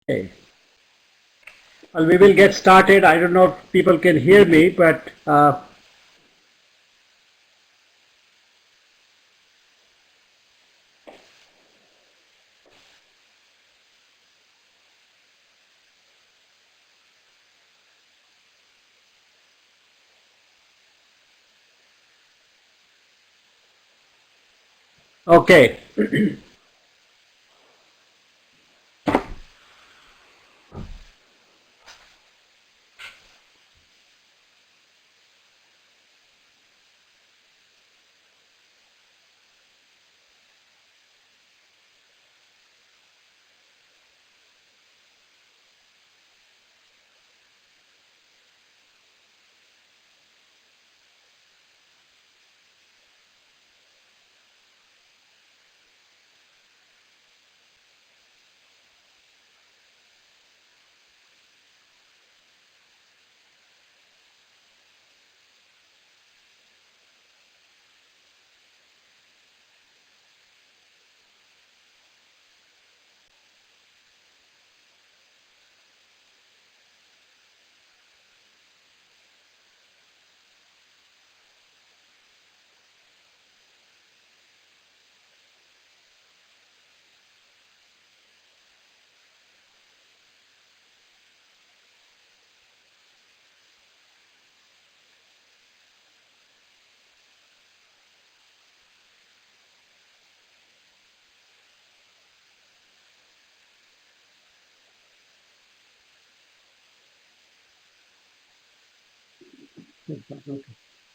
Okay. Well, we will get started. I don't know if people can hear me, but okay. Okay.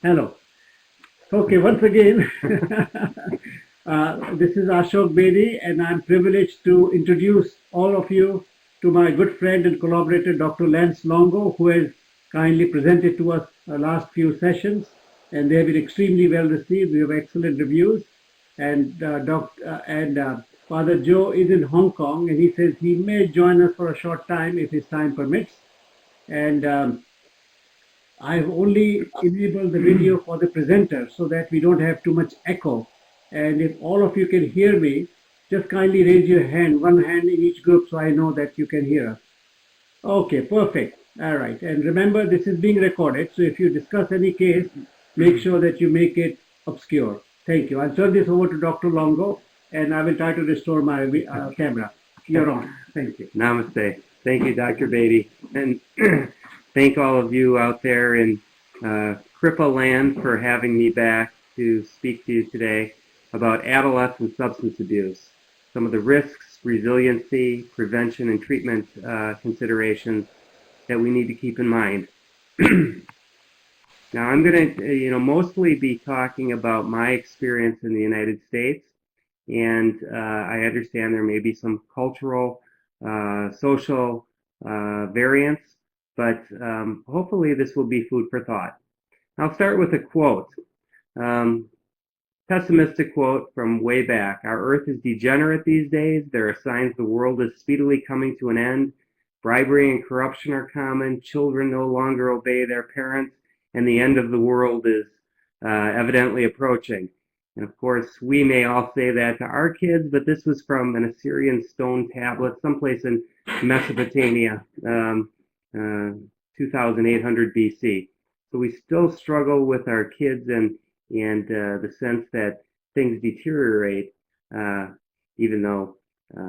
Hello. Okay, once again, this is Ashok Bedi, and I'm privileged to introduce all of you to my good friend and collaborator, Dr. Lance Longo, who has kindly presented to us last few sessions, and they have been extremely well received. We have excellent reviews, and Father Joe is in Hong Kong, and he says he may join us for a short time if his time permits. And I've only enabled the video for the presenter so that we don't have too much echo. And if all of you can hear me, just kindly raise your hand, one hand in each group, so I know that you can hear us. Okay, perfect. All right. And remember, this is being recorded, so if you discuss any case, make sure that you make it obscure. Thank you. I'll turn this over to Dr. Longo, and I will try to restore my camera. You're on. Thank you. Namaste. Thank you, Dr. Beatty. And thank all of you out there in Kripa land for having me back to speak to you today about adolescent substance abuse, some of the risks, resiliency, prevention, and treatment considerations that we need to keep in mind. Now, I'm going to, mostly be talking about my experience in the United States, and I understand there may be some cultural, social variants, but hopefully this will be food for thought. I'll start with a quote, um, pessimistic quote from way back. Our earth is degenerate these days. There are signs the world is speedily coming to an end. Bribery and corruption are common. Children no longer obey their parents, and the end of the world is evidently approaching. And of course, we may all say that to our kids, but this was from an Assyrian stone tablet someplace in Mesopotamia, 2800 BC. So we still struggle with our kids and the sense that things deteriorate, uh, even though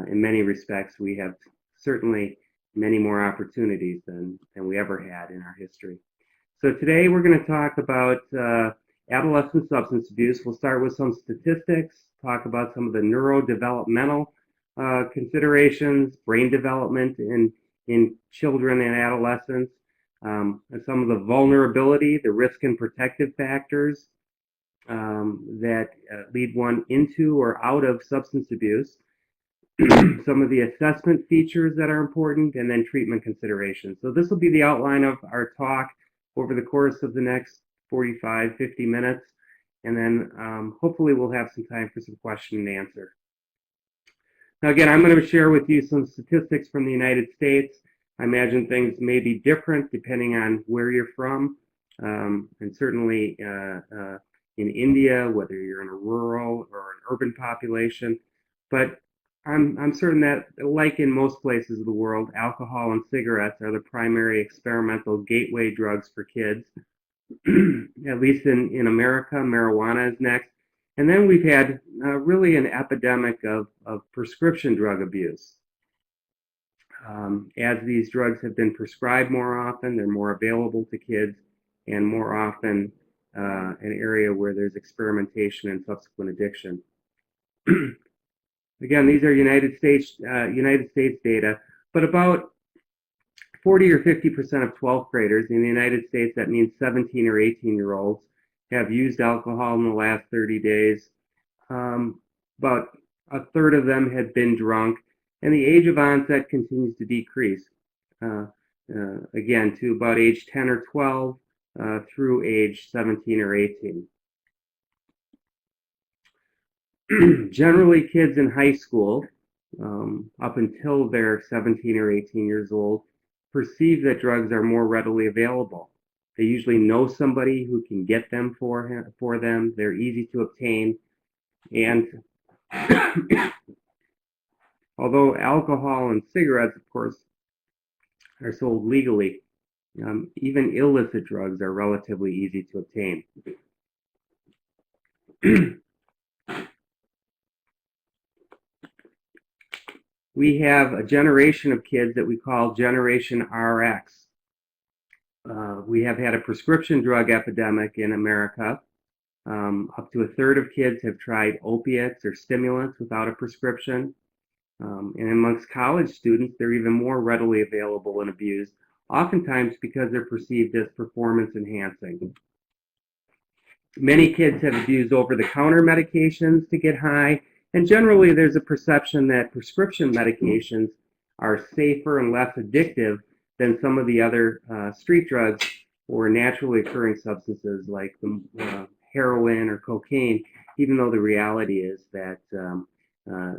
in many respects we have certainly many more opportunities than we ever had in our history. So today we're going to talk about adolescent substance abuse. We'll start with some statistics, talk about some of the neurodevelopmental considerations, brain development in children and adolescents, and some of the vulnerability, the risk and protective factors that lead one into or out of substance abuse, some of the assessment features that are important, and then treatment considerations. So this will be the outline of our talk over the course of the next 45, 50 minutes, and then hopefully we'll have some time for some question and answer. Now again, I'm going to share with you some statistics from the United States. I imagine things may be different depending on where you're from, and certainly in India, whether you're in a rural or an urban population. But I'm certain that, like in most places of the world, alcohol and cigarettes are the primary experimental gateway drugs for kids. At least in America, marijuana is next. And then we've had really an epidemic of prescription drug abuse. As these drugs have been prescribed more often, they're more available to kids, and more often an area where there's experimentation and subsequent addiction. Again, these are United States data, but about 40 or 50% of 12th graders in the United States, that means 17 or 18-year-olds, have used alcohol in the last 30 days. About a third of them had been drunk, and the age of onset continues to decrease, again, to about age 10 or 12 through age 17 or 18. Generally, kids in high school, up until they're 17 or 18 years old, perceive that drugs are more readily available. They usually know somebody who can get them for them. They're easy to obtain. And although alcohol and cigarettes, of course, are sold legally, even illicit drugs are relatively easy to obtain. We have a generation of kids that we call Generation RX. We have had a prescription drug epidemic in America. Up to a third of kids have tried opiates or stimulants without a prescription. And amongst college students, they're even more readily available and abused, oftentimes because they're perceived as performance enhancing. Many kids have abused over-the-counter medications to get high, and generally there's a perception that prescription medications are safer and less addictive than some of the other street drugs or naturally occurring substances like heroin or cocaine, even though the reality is that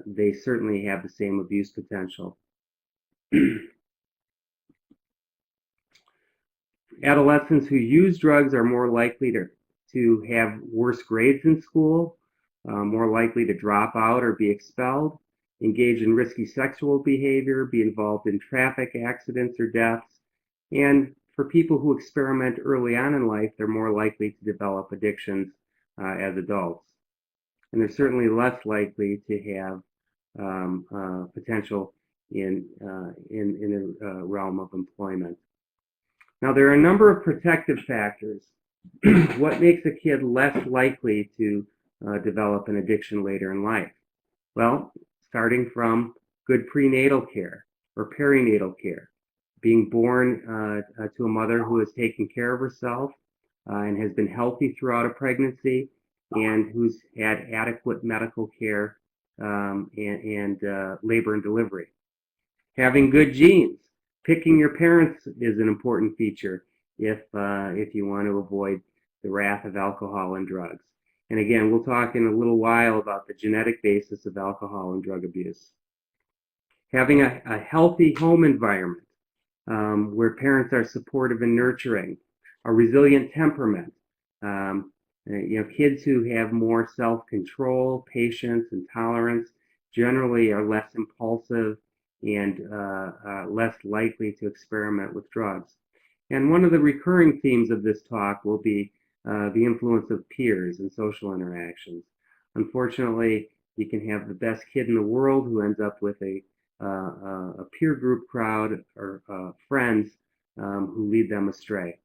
they certainly have the same abuse potential. Adolescents who use drugs are more likely to have worse grades in school, more likely to drop out or be expelled, engage in risky sexual behavior, be involved in traffic accidents or deaths. And for people who experiment early on in life, they're more likely to develop addictions as adults. And they're certainly less likely to have potential in the realm of employment. Now, there are a number of protective factors. What makes a kid less likely to develop an addiction later in life? Well, starting from good prenatal care or perinatal care, being born to a mother who has taken care of herself and has been healthy throughout a pregnancy and who's had adequate medical care and labor and delivery. Having good genes. Picking your parents is an important feature if you want to avoid the wrath of alcohol and drugs. And again, we'll talk in a little while about the genetic basis of alcohol and drug abuse. Having a healthy home environment where parents are supportive and nurturing, a resilient temperament. Kids who have more self-control, patience, and tolerance generally are less impulsive and less likely to experiment with drugs. And one of the recurring themes of this talk will be the influence of peers and social interactions. Unfortunately, you can have the best kid in the world who ends up with a peer group crowd or friends who lead them astray.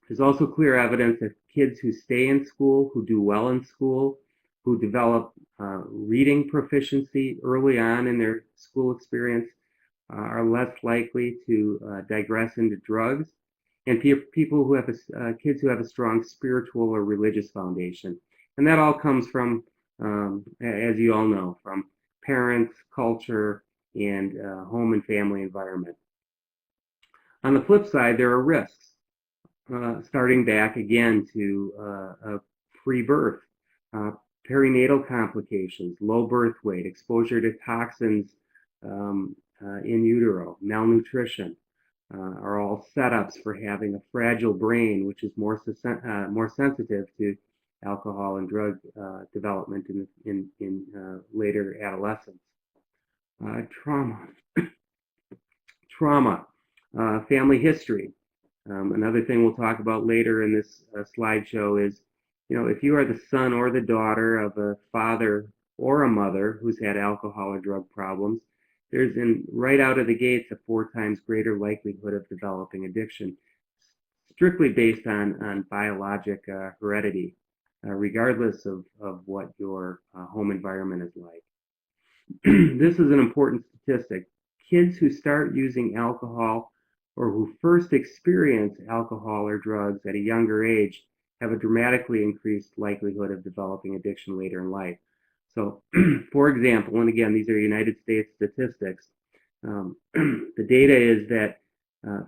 There's also clear evidence that kids who stay in school, who do well in school, who develop reading proficiency early on in their school experience are less likely to digress into drugs, and people who have kids who have a strong spiritual or religious foundation. And that all comes from, as you all know, from parents, culture, and home and family environment. On the flip side, there are risks. Starting back again to pre-birth, perinatal complications, low birth weight, exposure to toxins in utero, malnutrition are all setups for having a fragile brain, which is more sensitive to alcohol and drug development in later adolescence. Trauma, trauma, family history. Another thing we'll talk about later in this slideshow is, if you are the son or the daughter of a father or a mother who's had alcohol or drug problems, there's right out of the gates a 4 times greater likelihood of developing addiction, strictly based on biologic heredity, regardless of what your home environment is like. This is an important statistic. Kids who start using alcohol or who first experience alcohol or drugs at a younger age have a dramatically increased likelihood of developing addiction later in life. So, for example, and again, these are United States statistics, the data is that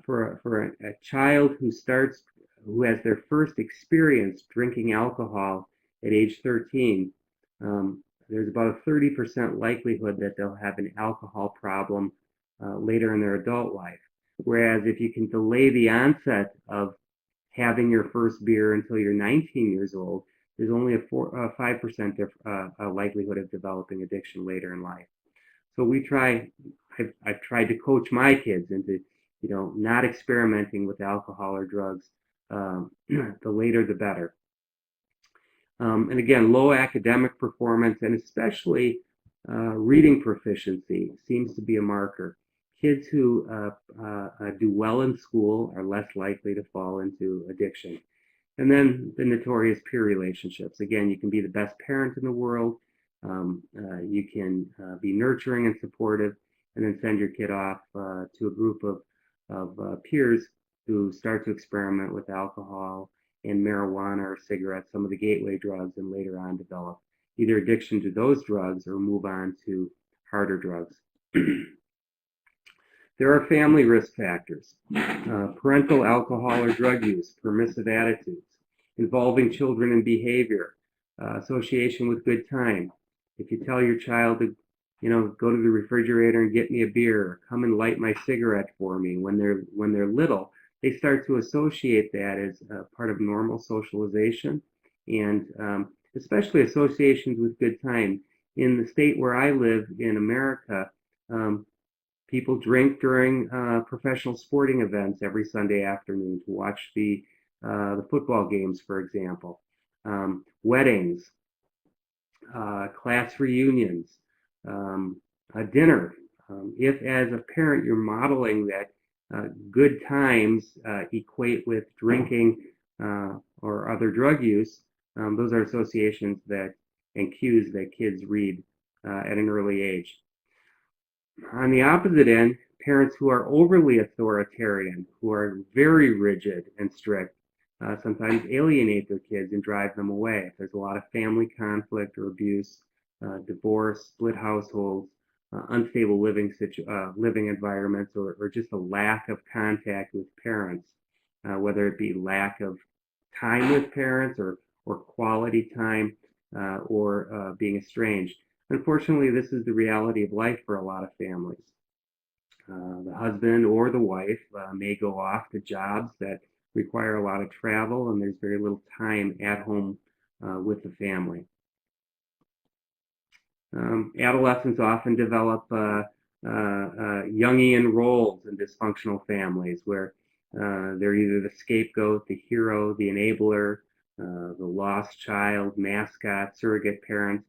for a child who has their first experience drinking alcohol at age 13, there's about a 30% likelihood that they'll have an alcohol problem later in their adult life. Whereas if you can delay the onset of having your first beer until you're 19 years old, there's only a 5% likelihood of developing addiction later in life. So I've tried to coach my kids into, not experimenting with alcohol or drugs. The later, the better. And again, low academic performance and especially reading proficiency seems to be a marker. Kids who do well in school are less likely to fall into addiction. And then the notorious peer relationships. Again, you can be the best parent in the world. You can be nurturing and supportive, and then send your kid off to a group of peers who start to experiment with alcohol and marijuana or cigarettes, some of the gateway drugs, and later on develop either addiction to those drugs or move on to harder drugs. There are family risk factors, parental alcohol or drug use, permissive attitudes, involving children in behavior, association with good time. If you tell your child to, go to the refrigerator and get me a beer, or come and light my cigarette for me when they're little, they start to associate that as part of normal socialization, and especially associations with good time. In the state where I live in America, people drink during professional sporting events every Sunday afternoon to watch the football games, for example. Weddings, class reunions, a dinner. If as a parent you're modeling that good times equate with drinking or other drug use, those are associations and cues that kids read at an early age. On the opposite end, parents who are overly authoritarian, who are very rigid and strict, sometimes alienate their kids and drive them away. If there's a lot of family conflict or abuse, divorce, split households, unstable living environments, or just a lack of contact with parents, whether it be lack of time with parents or quality time, or being estranged. Unfortunately, this is the reality of life for a lot of families. The husband or the wife may go off to jobs that require a lot of travel, and there's very little time at home with the family. Adolescents often develop Jungian roles in dysfunctional families where they're either the scapegoat, the hero, the enabler, the lost child, mascot, surrogate parent.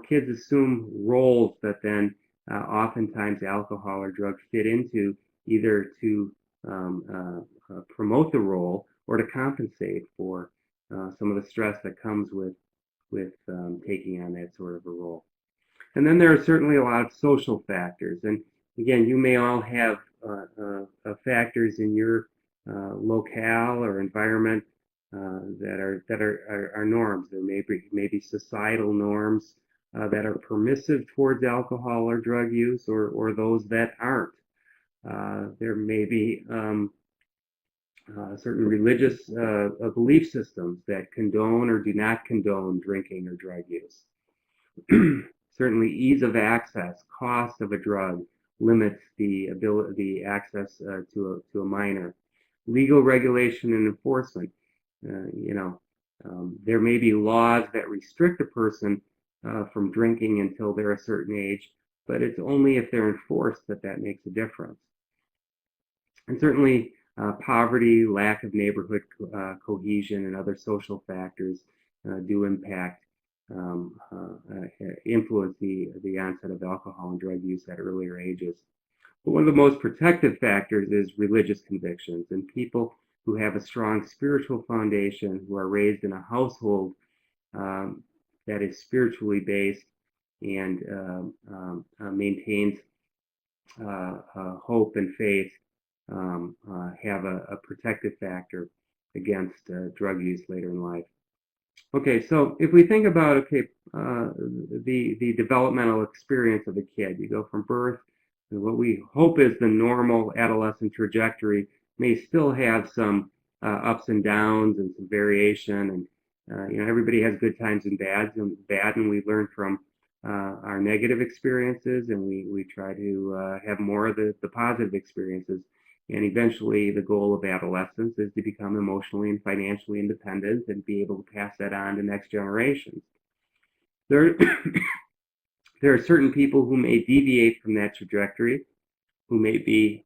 Kids assume roles that then oftentimes alcohol or drugs fit into, either to promote the role or to compensate for some of the stress that comes with taking on that sort of a role. And then there are certainly a lot of social factors. And again, you may all have factors in your locale or environment that are norms. There may be societal norms that are permissive towards alcohol or drug use, or those that aren't. There may be certain religious belief systems that condone or do not condone drinking or drug use. Certainly, ease of access, cost of a drug limits the access to a minor. Legal regulation and enforcement. There may be laws that restrict a person from drinking until they're a certain age, but it's only if they're enforced that that makes a difference. And certainly poverty, lack of neighborhood cohesion, and other social factors do impact, influence the onset of alcohol and drug use at earlier ages. But one of the most protective factors is religious convictions, and people who have a strong spiritual foundation, who are raised in a household that is spiritually based and maintains hope and faith, have a protective factor against drug use later in life. Okay, so if we think about the developmental experience of a kid, you go from birth, and what we hope is the normal adolescent trajectory may still have some ups and downs and some variation, and everybody has good times and and we learn from our negative experiences, and we try to have more of the positive experiences. And eventually, the goal of adolescence is to become emotionally and financially independent and be able to pass that on to next generations. There, there are certain people who may deviate from that trajectory, who may be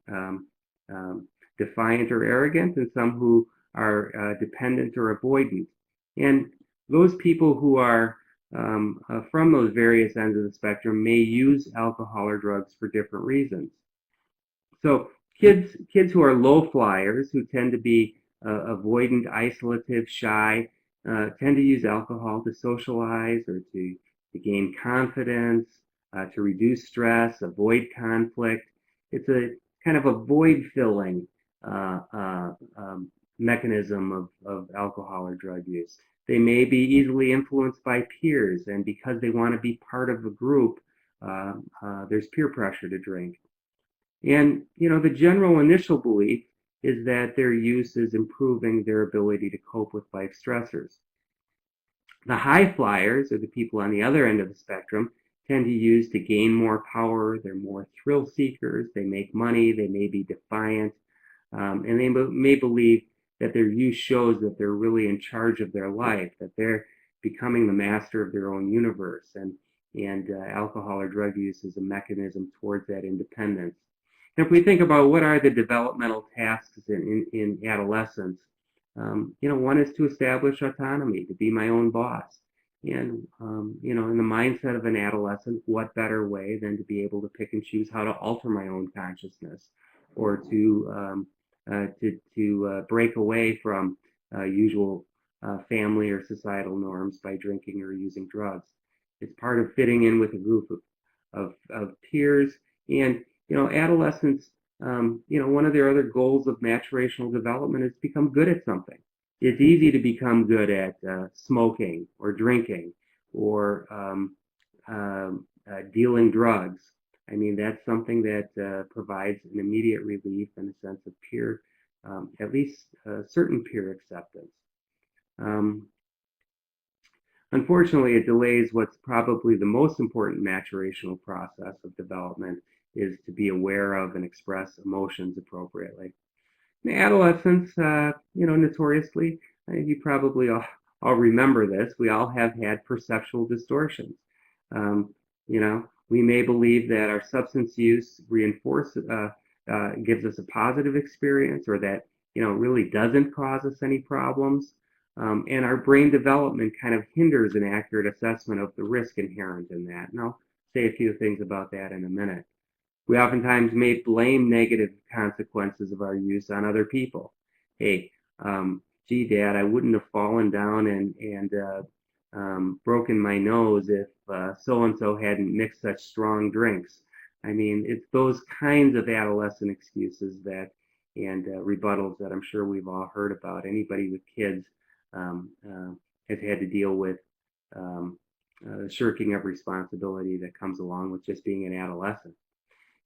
defiant or arrogant, and some who are dependent or avoidant. And those people who are from those various ends of the spectrum may use alcohol or drugs for different reasons. So kids who are low flyers, who tend to be avoidant, isolative, shy, tend to use alcohol to socialize or to gain confidence, to reduce stress, avoid conflict. It's a kind of a void filling mechanism of alcohol or drug use. They may be easily influenced by peers, and because they want to be part of a group, there's peer pressure to drink. And, the general initial belief is that their use is improving their ability to cope with life stressors. The high flyers, or the people on the other end of the spectrum, tend to use to gain more power. They're more thrill seekers. They make money. They may be defiant. And they may believe that their use shows that they're really in charge of their life, that they're becoming the master of their own universe. And alcohol or drug use is a mechanism towards that independence. And if we think about what are the developmental tasks in adolescence, one is to establish autonomy, to be my own boss. And, in the mindset of an adolescent, what better way than to be able to pick and choose how to alter my own consciousness, or to break away from usual family or societal norms by drinking or using drugs. It's part of fitting in with a group of peers. And, adolescents, one of their other goals of maturational development is to become good at something. It's easy to become good at smoking or drinking or dealing drugs. I mean, that's something that provides an immediate relief and a sense of peer, at least certain peer acceptance. Unfortunately, it delays what's probably the most important maturational process of development, is to be aware of and express emotions appropriately. In adolescence, notoriously, you probably all remember this, we all have had perceptual distortions. We may believe that our substance use gives us a positive experience, or that, really doesn't cause us any problems. And our brain development kind of hinders an accurate assessment of the risk inherent in that. And I'll say a few things about that in a minute. We oftentimes may blame negative consequences of our use on other people. Hey, gee, Dad, I wouldn't have fallen down and broken my nose if so-and-so hadn't mixed such strong drinks. I mean, it's those kinds of adolescent excuses and rebuttals that I'm sure we've all heard about. Anybody with kids has had to deal with shirking of responsibility that comes along with just being an adolescent.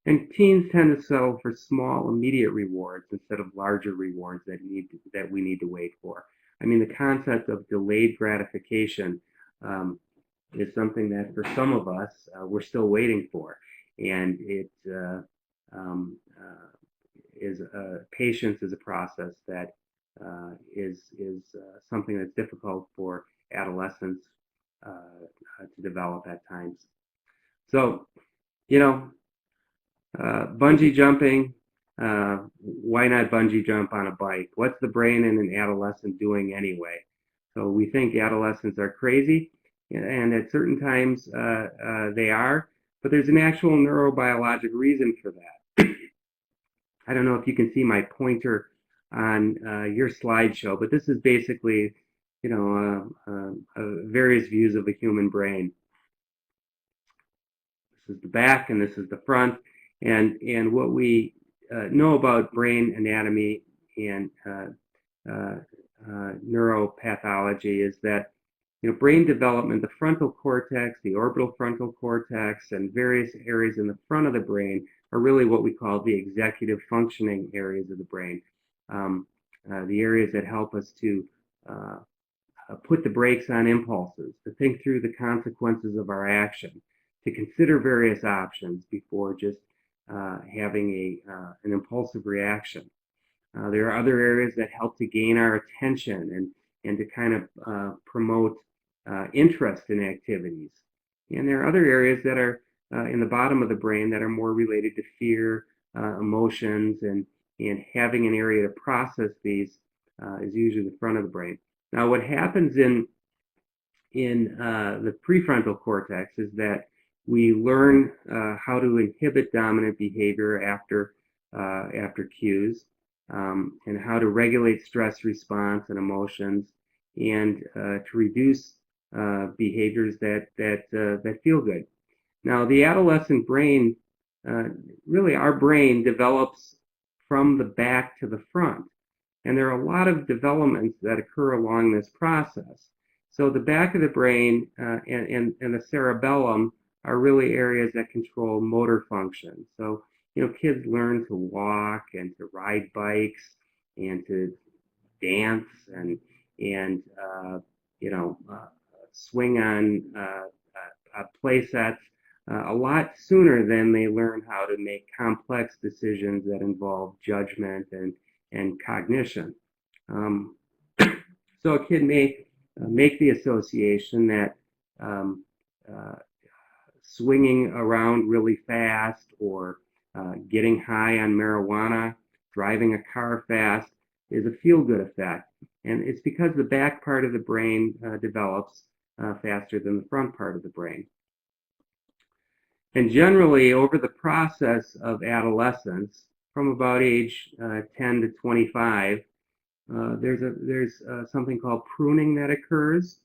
And teens tend to settle for small, immediate rewards instead of larger rewards that we need to wait for. I mean, the concept of delayed gratification is something that for some of us, we're still waiting for. And patience is a process that is something that's difficult for adolescents to develop at times. So you know, bungee jumping, why not bungee jump on a bike? What's the brain in an adolescent doing anyway? So we think adolescents are crazy, and at certain times they are, but there's an actual neurobiologic reason for that. I don't know if you can see my pointer on your slideshow, but this is basically, various views of the human brain. This is the back and this is the front. And what we know about brain anatomy and neuropathology is that brain development, the frontal cortex, the orbital frontal cortex, and various areas in the front of the brain are really what we call the executive functioning areas of the brain. The areas that help us to put the brakes on impulses, to think through the consequences of our action, to consider various options before just having an impulsive reaction. There are other areas that help to gain our attention and to kind of promote interest in activities. And there are other areas that are in the bottom of the brain that are more related to fear, emotions, and having an area to process these is usually the front of the brain. Now, what happens in the prefrontal cortex is that we learn how to inhibit dominant behavior after cues, and how to regulate stress response and emotions, and to reduce behaviors that feel good. Now, the adolescent brain, really our brain develops from the back to the front. And there are a lot of developments that occur along this process. So the back of the brain and the cerebellum are really areas that control motor function. So, kids learn to walk and to ride bikes and to dance and swing on play sets a lot sooner than they learn how to make complex decisions that involve judgment and cognition. So a kid may make the association that swinging around really fast or getting high on marijuana, driving a car fast is a feel-good effect. And it's because the back part of the brain develops faster than the front part of the brain. And generally, over the process of adolescence, from about age 10 to 25, there's something called pruning that occurs.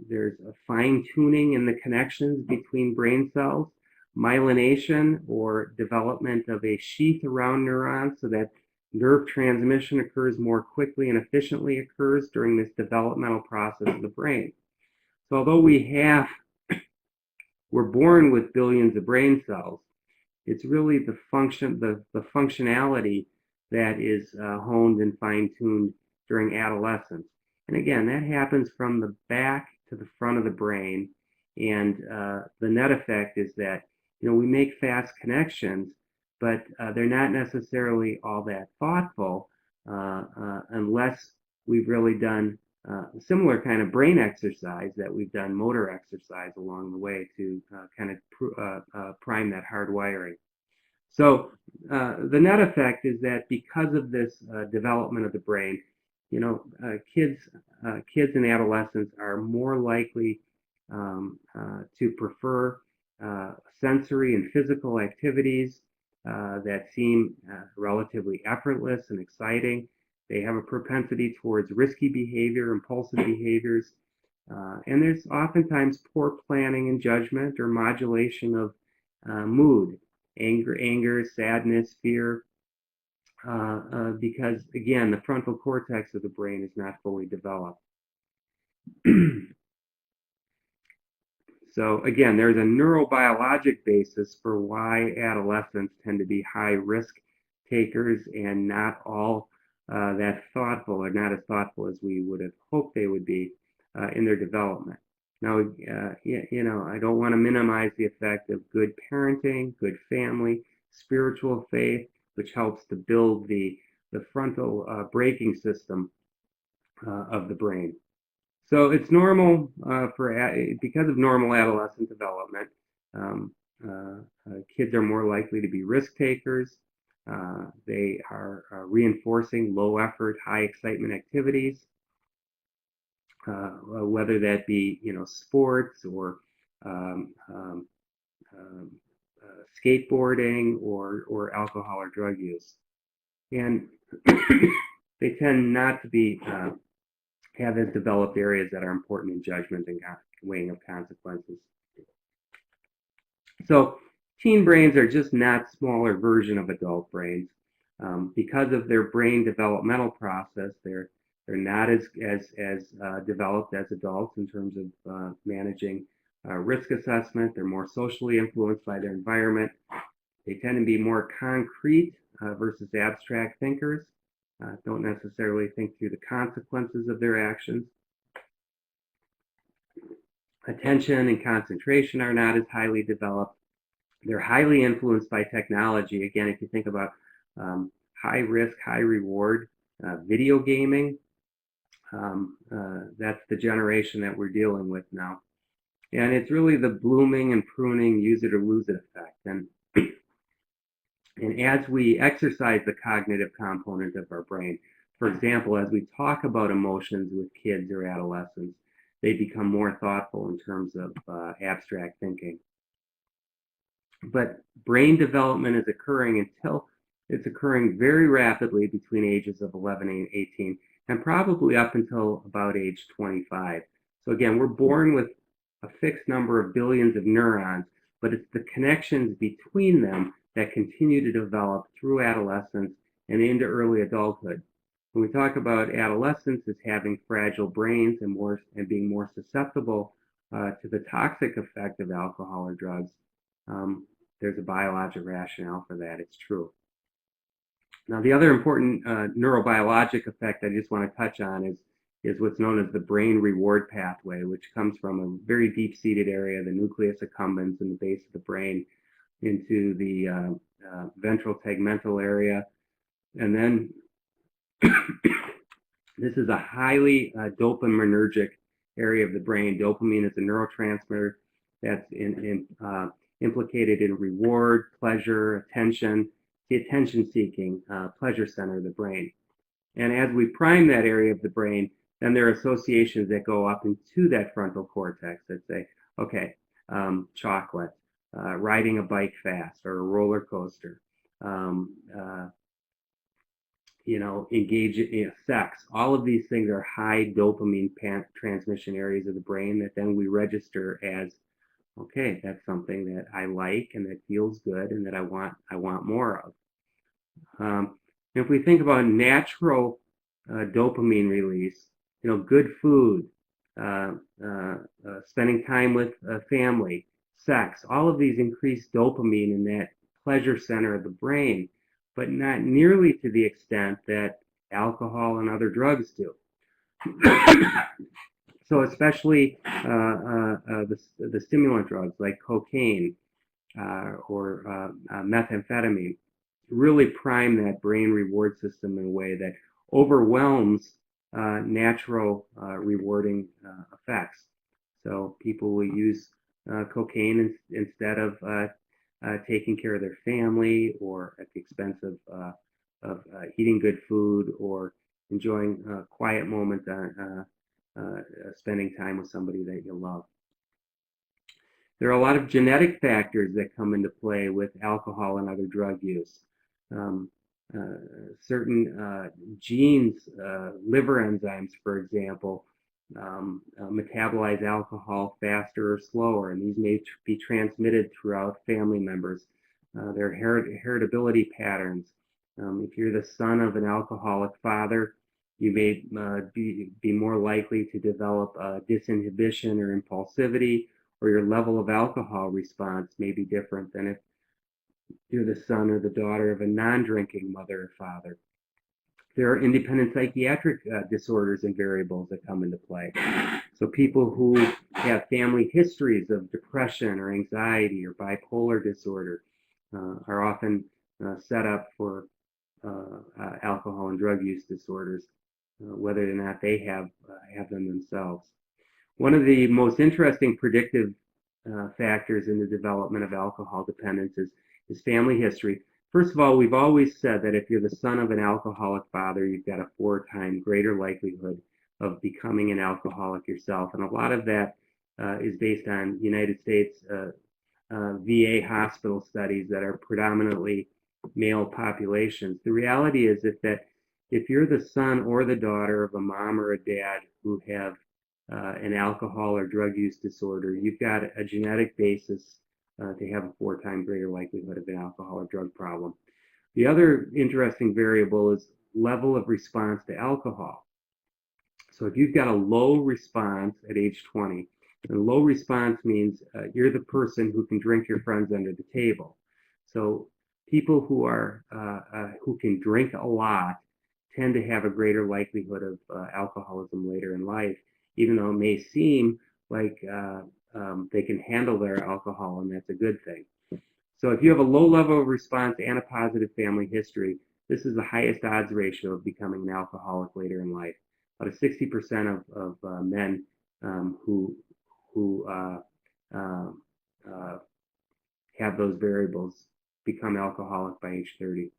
There's a fine-tuning in the connections between brain cells, myelination or development of a sheath around neurons so that nerve transmission occurs more quickly and efficiently occurs during this developmental process of the brain. So although we're born with billions of brain cells, it's really the functionality that is honed and fine-tuned during adolescence. And again, that happens from the back to the front of the brain. And the net effect is that, we make fast connections, but they're not necessarily all that thoughtful unless we've really done a similar kind of brain exercise that we've done motor exercise along the way to kind of prime that hardwiring. So the net effect is that because of this development of the brain, kids and adolescents are more likely to prefer sensory and physical activities that seem relatively effortless and exciting. They have a propensity towards risky behavior, impulsive behaviors, and there's oftentimes poor planning and judgment or modulation of mood, anger, sadness, fear, because, again, the frontal cortex of the brain is not fully developed. So, again, there's a neurobiologic basis for why adolescents tend to be high risk takers and not all that thoughtful, or not as thoughtful as we would have hoped they would be in their development. Now, I don't want to minimize the effect of good parenting, good family, spiritual faith, which helps to build the frontal braking system of the brain. So it's normal because of normal adolescent development. kids are more likely to be risk takers. They are reinforcing low effort, high excitement activities, whether that be sports or um, um, um, skateboarding or alcohol or drug use, and they tend not to be have as developed areas that are important in judgment and weighing of consequences. So teen brains are just not smaller version of adult brains. Because of their brain developmental process, they're not as developed as adults in terms of managing risk assessment. They're more socially influenced by their environment. They tend to be more concrete versus abstract thinkers. Don't necessarily think through the consequences of their actions. Attention and concentration are not as highly developed. They're highly influenced by technology. Again, if you think about high risk, high reward video gaming, that's the generation that we're dealing with now. And it's really the blooming and pruning, use it or lose it effect. And as we exercise the cognitive component of our brain, for example, as we talk about emotions with kids or adolescents, they become more thoughtful in terms of abstract thinking. But brain development is occurring very rapidly between ages of 11 and 18, and probably up until about age 25. So again, we're born with a fixed number of billions of neurons, but it's the connections between them that continue to develop through adolescence and into early adulthood. When we talk about adolescents as having fragile brains and being more susceptible to the toxic effect of alcohol or drugs, there's a biologic rationale for that. It's true. Now, the other important neurobiologic effect I just want to touch on is what's known as the brain reward pathway, which comes from a very deep-seated area, the nucleus accumbens in the base of the brain, into the ventral tegmental area. And then this is a highly dopaminergic area of the brain. Dopamine is a neurotransmitter that's implicated in reward, pleasure, attention, the attention-seeking pleasure center of the brain. And as we prime that area of the brain, then there are associations that go up into that frontal cortex that say, okay, chocolate, riding a bike fast or a roller coaster, engage in sex. All of these things are high dopamine transmission areas of the brain that then we register as, okay, that's something that I like and that feels good and that I want more of. If we think about natural dopamine release, good food, spending time with family, sex, all of these increase dopamine in that pleasure center of the brain, but not nearly to the extent that alcohol and other drugs do. So especially the stimulant drugs like cocaine or methamphetamine really prime that brain reward system in a way that overwhelms natural rewarding effects. So people will use cocaine instead of taking care of their family or at the expense of eating good food or enjoying quiet moments spending time with somebody that you love. There are a lot of genetic factors that come into play with alcohol and other drug use. Certain genes, liver enzymes, for example, metabolize alcohol faster or slower, and these may be transmitted throughout family members. There are heritability patterns. If you're the son of an alcoholic father, you may be more likely to develop disinhibition or impulsivity, or your level of alcohol response may be different than if you're the son or the daughter of a non-drinking mother or father. There are independent psychiatric disorders and variables that come into play. So people who have family histories of depression or anxiety or bipolar disorder are often set up for alcohol and drug use disorders, whether or not they have them themselves. One of the most interesting predictive factors in the development of alcohol dependence is family history. First of all, we've always said that if you're the son of an alcoholic father, you've got a 4-time greater likelihood of becoming an alcoholic yourself. And a lot of that is based on United States VA hospital studies that are predominantly male populations. The reality is that if you're the son or the daughter of a mom or a dad who have an alcohol or drug use disorder, you've got a genetic basis to have a 4-time greater likelihood of an alcohol or drug problem. The other interesting variable is level of response to alcohol. So if you've got a low response at age 20, and low response means you're the person who can drink your friends under the table. So people who can drink a lot tend to have a greater likelihood of alcoholism later in life, even though it may seem like they can handle their alcohol, and that's a good thing. So if you have a low level of response and a positive family history, this is the highest odds ratio of becoming an alcoholic later in life. About 60% of men who have those variables become alcoholic by age 30.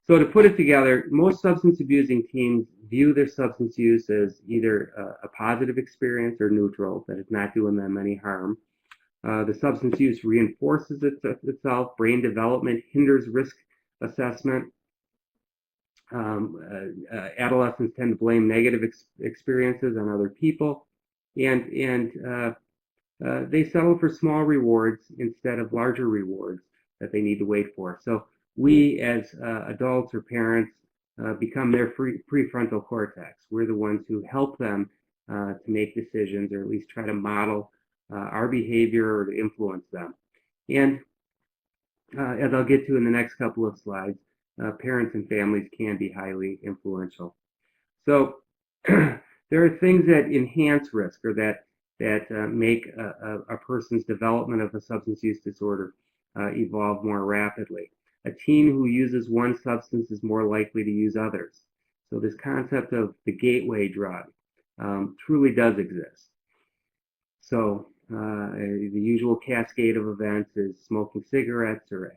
So to put it together, most substance abusing teens view their substance use as either a positive experience or neutral, that it's not doing them any harm. The substance use reinforces itself. Brain development hinders risk assessment. Adolescents tend to blame negative experiences on other people, and they settle for small rewards instead of larger rewards that they need to wait for. So we as adults or parents become their prefrontal cortex. We're the ones who help them to make decisions, or at least try to model our behavior or to influence them. And as I'll get to in the next couple of slides, parents and families can be highly influential. So there are things that enhance risk, or that make a person's development of a substance use disorder evolve more rapidly. A teen who uses one substance is more likely to use others. So this concept of the gateway drug truly does exist. So the usual cascade of events is smoking cigarettes or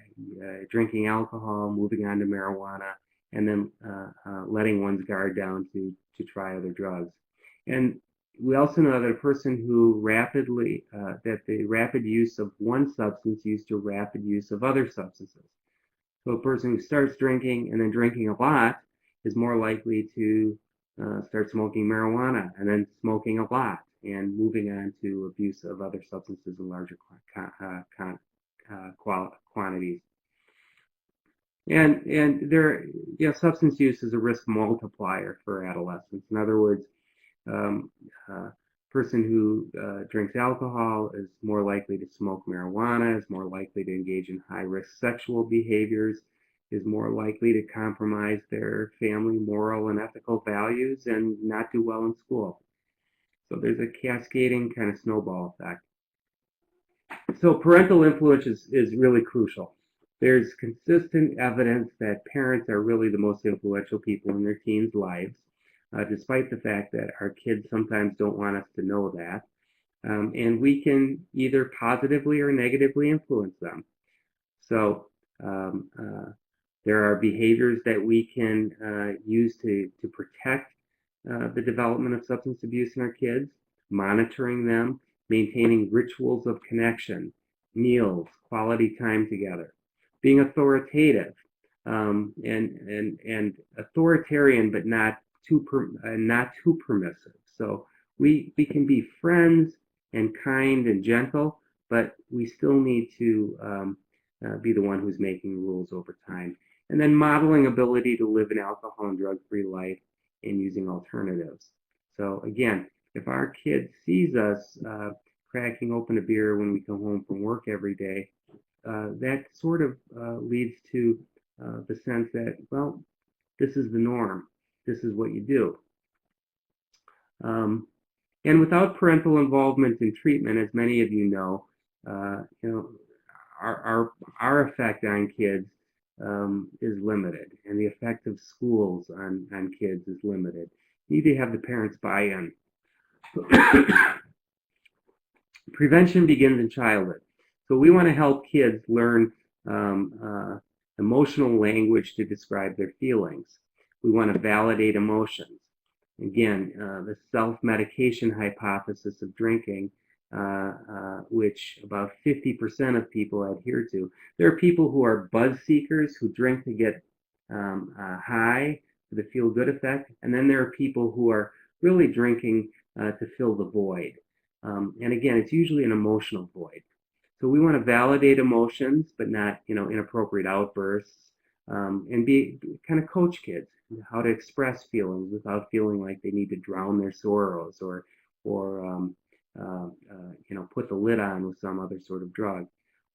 drinking alcohol, moving on to marijuana, and then letting one's guard down to try other drugs. And we also know that a person who that the rapid use of one substance leads to rapid use of other substances. So a person who starts drinking and then drinking a lot is more likely to start smoking marijuana and then smoking a lot and moving on to abuse of other substances in larger quantities. And there, substance use is a risk multiplier for adolescents. In other words, a person who drinks alcohol is more likely to smoke marijuana, is more likely to engage in high-risk sexual behaviors, is more likely to compromise their family moral and ethical values, and not do well in school. So there's a cascading kind of snowball effect. So parental influence is really crucial. There's consistent evidence that parents are really the most influential people in their teens' lives, despite the fact that our kids sometimes don't want us to know that. And we can either positively or negatively influence them. So there are behaviors that we can use to protect the development of substance abuse in our kids, monitoring them, maintaining rituals of connection, meals, quality time together, being authoritative, and authoritarian, but not too permissive. So we can be friends and kind and gentle, but we still need to be the one who's making rules over time. And then modeling ability to live an alcohol and drug-free life and using alternatives. So again, if our kid sees us cracking open a beer when we come home from work every day, that sort of leads to the sense that, well, this is the norm. This is what you do. And without parental involvement in treatment, as many of you know, our effect on kids is limited, and the effect of schools on kids is limited. You need to have the parents buy in. Prevention begins in childhood. So we want to help kids learn emotional language to describe their feelings. We want to validate emotions. Again, the self-medication hypothesis of drinking, which about 50% of people adhere to. There are people who are buzz seekers who drink to get high, for the feel-good effect, and then there are people who are really drinking to fill the void. And again, it's usually an emotional void. So we want to validate emotions, but not, inappropriate outbursts, and be kind of coach kids how to express feelings without feeling like they need to drown their sorrows or put the lid on with some other sort of drug.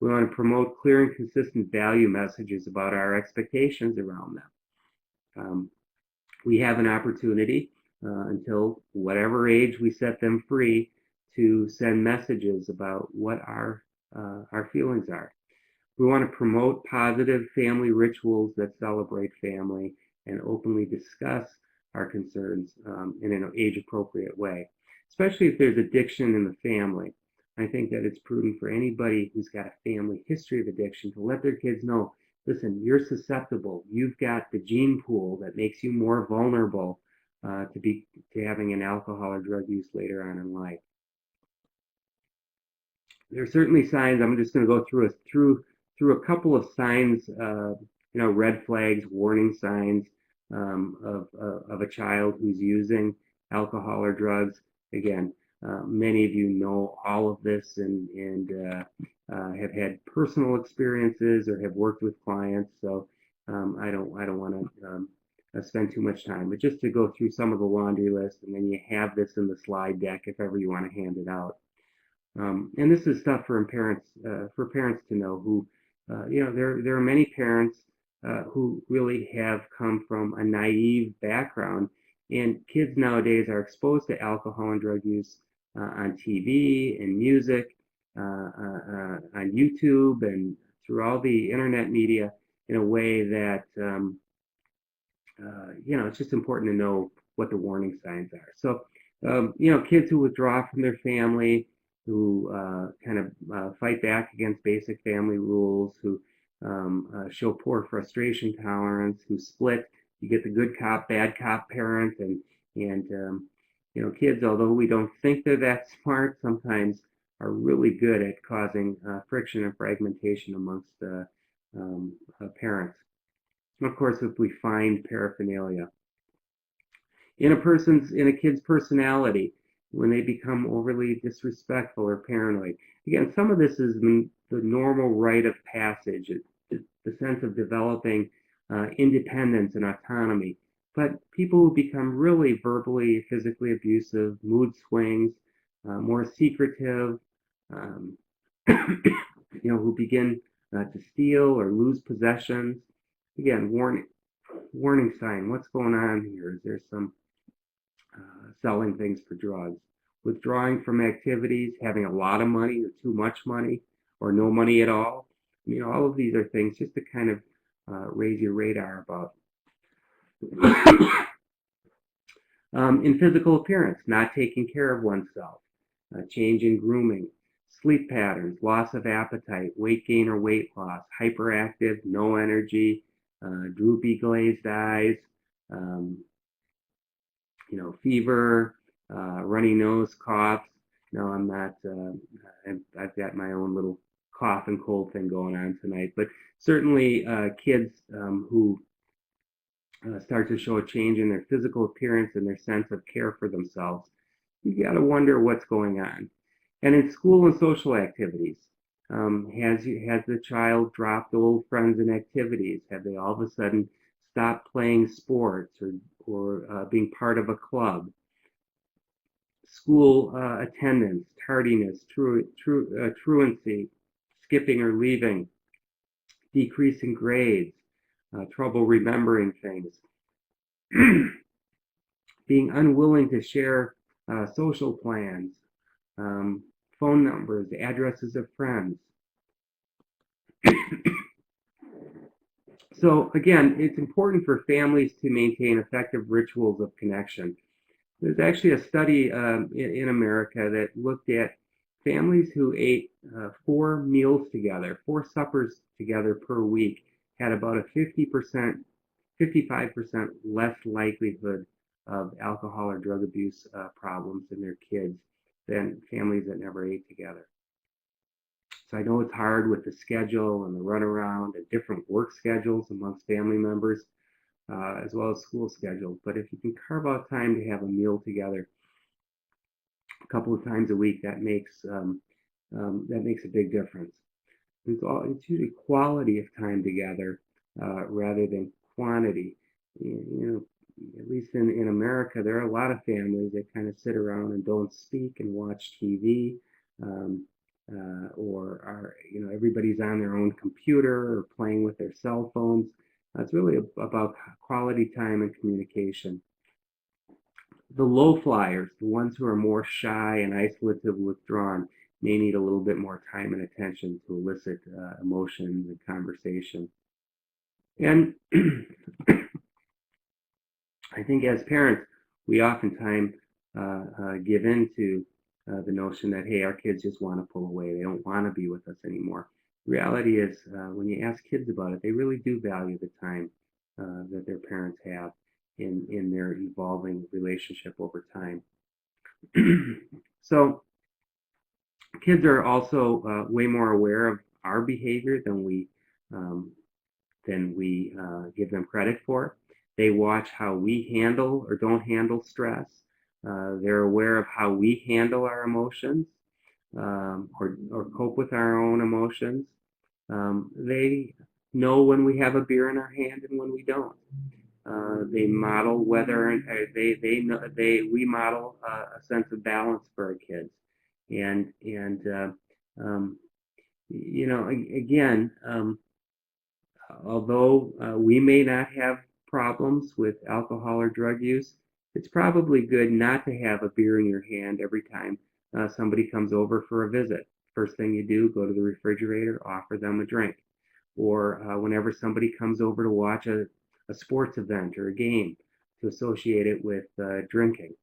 We want to promote clear and consistent value messages about our expectations around them. We have an opportunity until whatever age we set them free to send messages about what our feelings are. We want to promote positive family rituals that celebrate family and openly discuss our concerns in an age-appropriate way, especially if there's addiction in the family. I think that it's prudent for anybody who's got a family history of addiction to let their kids know, listen, you're susceptible. You've got the gene pool that makes you more vulnerable to having an alcohol or drug use later on in life. There are certainly signs. I'm just going to go through a couple of signs, red flags, warning signs of a child who's using alcohol or drugs. Again, many of you know all of this and have had personal experiences or have worked with clients. So I don't want to spend too much time, but just to go through some of the laundry list, and then you have this in the slide deck if ever you want to hand it out. And this is stuff for parents to know who, there are many parents who really have come from a naive background, and kids nowadays are exposed to alcohol and drug use on TV and music, on YouTube and through all the internet media in a way that, it's just important to know what the warning signs are. So, kids who withdraw from their family, who kind of fight back against basic family rules, who show poor frustration tolerance, who split. You get the good cop, bad cop parent, and kids, although we don't think they're that smart, sometimes are really good at causing friction and fragmentation amongst parents. And of course, if we find paraphernalia in a kid's personality, when they become overly disrespectful or paranoid. Again, some of this is the normal rite of passage, the sense of developing independence and autonomy. But people who become really verbally, physically abusive, mood swings, more secretive, who begin to steal or lose possessions. Again, warning sign. What's going on here? Is there some selling things for drugs? Withdrawing from activities, having a lot of money or too much money or no money at all. All of these are things just to kind of raise your radar about. In physical appearance, not taking care of oneself, change in grooming, sleep patterns, loss of appetite, weight gain or weight loss, hyperactive, no energy, droopy glazed eyes, fever, runny nose, coughs. No, I'm not. I've got my own little cough and cold thing going on tonight. But certainly kids who start to show a change in their physical appearance and their sense of care for themselves, you got to wonder what's going on. And in school and social activities, has the child dropped old friends and activities? Have they all of a sudden stopped playing sports or being part of a club? School attendance, tardiness, truancy, skipping or leaving, decrease in grades, trouble remembering things, being unwilling to share social plans, phone numbers, addresses of friends. So again, it's important for families to maintain effective rituals of connection. There's actually a study in America that looked at families who ate 4 meals together, 4 suppers together per week, had about a 50%, 55% less likelihood of alcohol or drug abuse problems in their kids than families that never ate together. So I know it's hard with the schedule and the runaround and different work schedules amongst family members, as well as school schedules. But if you can carve out time to have a meal together a couple of times a week, that makes a big difference. It's usually quality of time together rather than quantity. At least in America, there are a lot of families that kind of sit around and don't speak and watch TV, or everybody's on their own computer or playing with their cell phones. It's really about quality time and communication. The low flyers, the ones who are more shy and isolative, withdrawn, may need a little bit more time and attention to elicit emotions and conversation. And I think as parents, we oftentimes give in to the notion that, hey, our kids just want to pull away. They don't want to be with us anymore. The reality is, when you ask kids about it, they really do value the time that their parents have in their evolving relationship over time. So kids are also way more aware of our behavior than we give them credit for. They watch how we handle or don't handle stress. They're aware of how we handle our emotions or cope with our own emotions. They know when we have a beer in our hand and when we don't. They model we model a sense of balance for our kids, and again, although we may not have problems with alcohol or drug use, it's probably good not to have a beer in your hand every time somebody comes over for a visit. First thing you do, go to the refrigerator, offer them a drink. Or whenever somebody comes over to watch a sports event or a game, to associate it with drinking,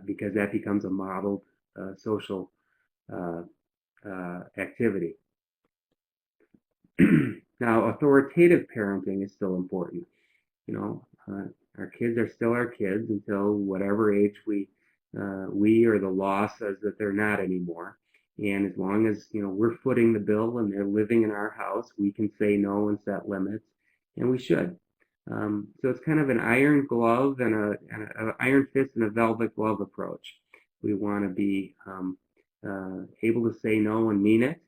because that becomes a modeled social activity. Now, authoritative parenting is still important. Our kids are still our kids until whatever age we or the law says that they're not anymore. And as long as we're footing the bill and they're living in our house, we can say no and set limits, and we should. So it's kind of an iron glove and an iron fist and a velvet glove approach. We want to be able to say no and mean it.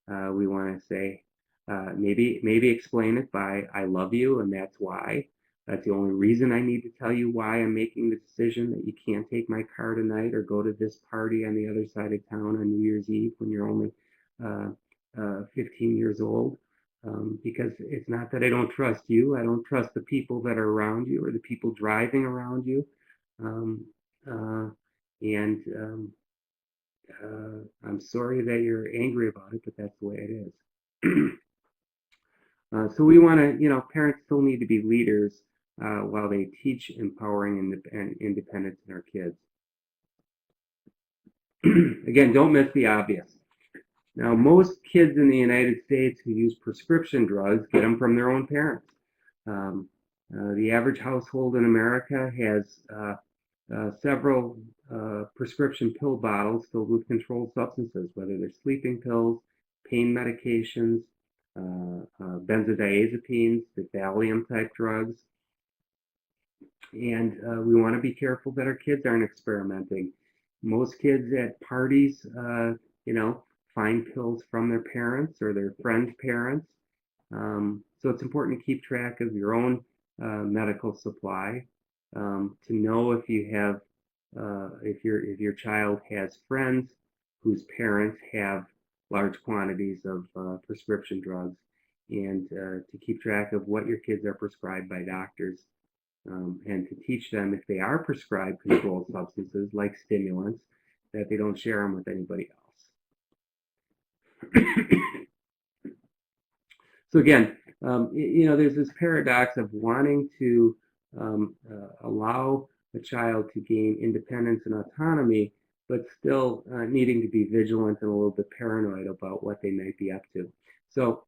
We want to say maybe explain it by "I love you" and that's why. That's the only reason I need to tell you why I'm making the decision that you can't take my car tonight or go to this party on the other side of town on New Year's Eve when you're only 15 years old. Because it's not that I don't trust you. I don't trust the people that are around you or the people driving around you. I'm sorry that you're angry about it, but that's the way it is. So we want to, parents still need to be leaders while they teach empowering and independence in our kids. Again, don't miss the obvious. Now, most kids in the United States who use prescription drugs get them from their own parents. The average household in America has several prescription pill bottles filled with controlled substances, whether they're sleeping pills, pain medications, benzodiazepines, the Valium-type drugs. And we want to be careful that our kids aren't experimenting. Most kids at parties, find pills from their parents or their friends' parents. So it's important to keep track of your own medical supply, to know if you have, if your child has friends whose parents have large quantities of prescription drugs, and to keep track of what your kids are prescribed by doctors, and to teach them if they are prescribed controlled substances like stimulants, that they don't share them with anybody else. So again, there's this paradox of wanting to allow a child to gain independence and autonomy but still needing to be vigilant and a little bit paranoid about what they might be up to. So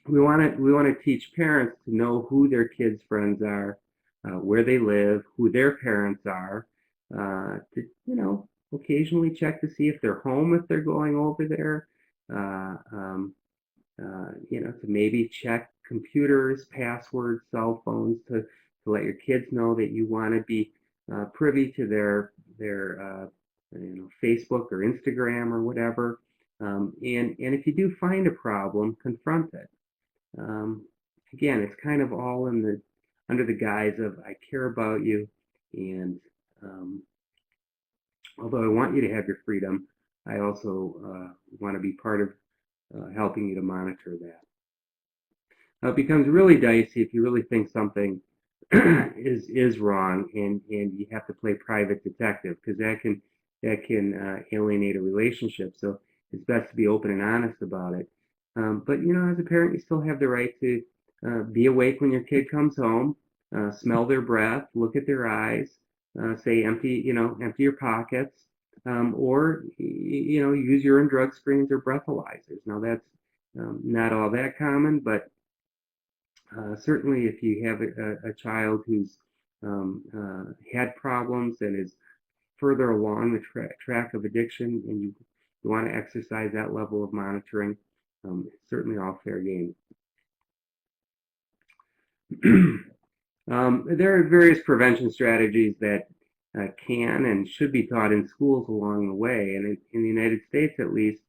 we want to teach parents to know who their kids' friends are, where they live, who their parents are, to occasionally check to see if they're home if they're going over there. Uh, um, to maybe check computers, passwords, cell phones to let your kids know that you want to be privy to their Facebook or Instagram or whatever. And if you do find a problem, confront it. Um, Again, it's kind of all under the guise of I care about you, and um, although I want you to have your freedom, I also want to be part of helping you to monitor that. Now, it becomes really dicey if you really think something is wrong, and you have to play private detective, because that can alienate a relationship. So it's best to be open and honest about it. But as a parent, you still have the right to be awake when your kid comes home, smell their breath, look at their eyes, say empty your pockets, or use urine drug screens or breathalyzers. Now that's not all that common, but certainly if you have a child who's had problems and is further along the track of addiction, and you want to exercise that level of monitoring, it's certainly all fair game. There are various prevention strategies that can and should be taught in schools along the way. And in the United States, at least,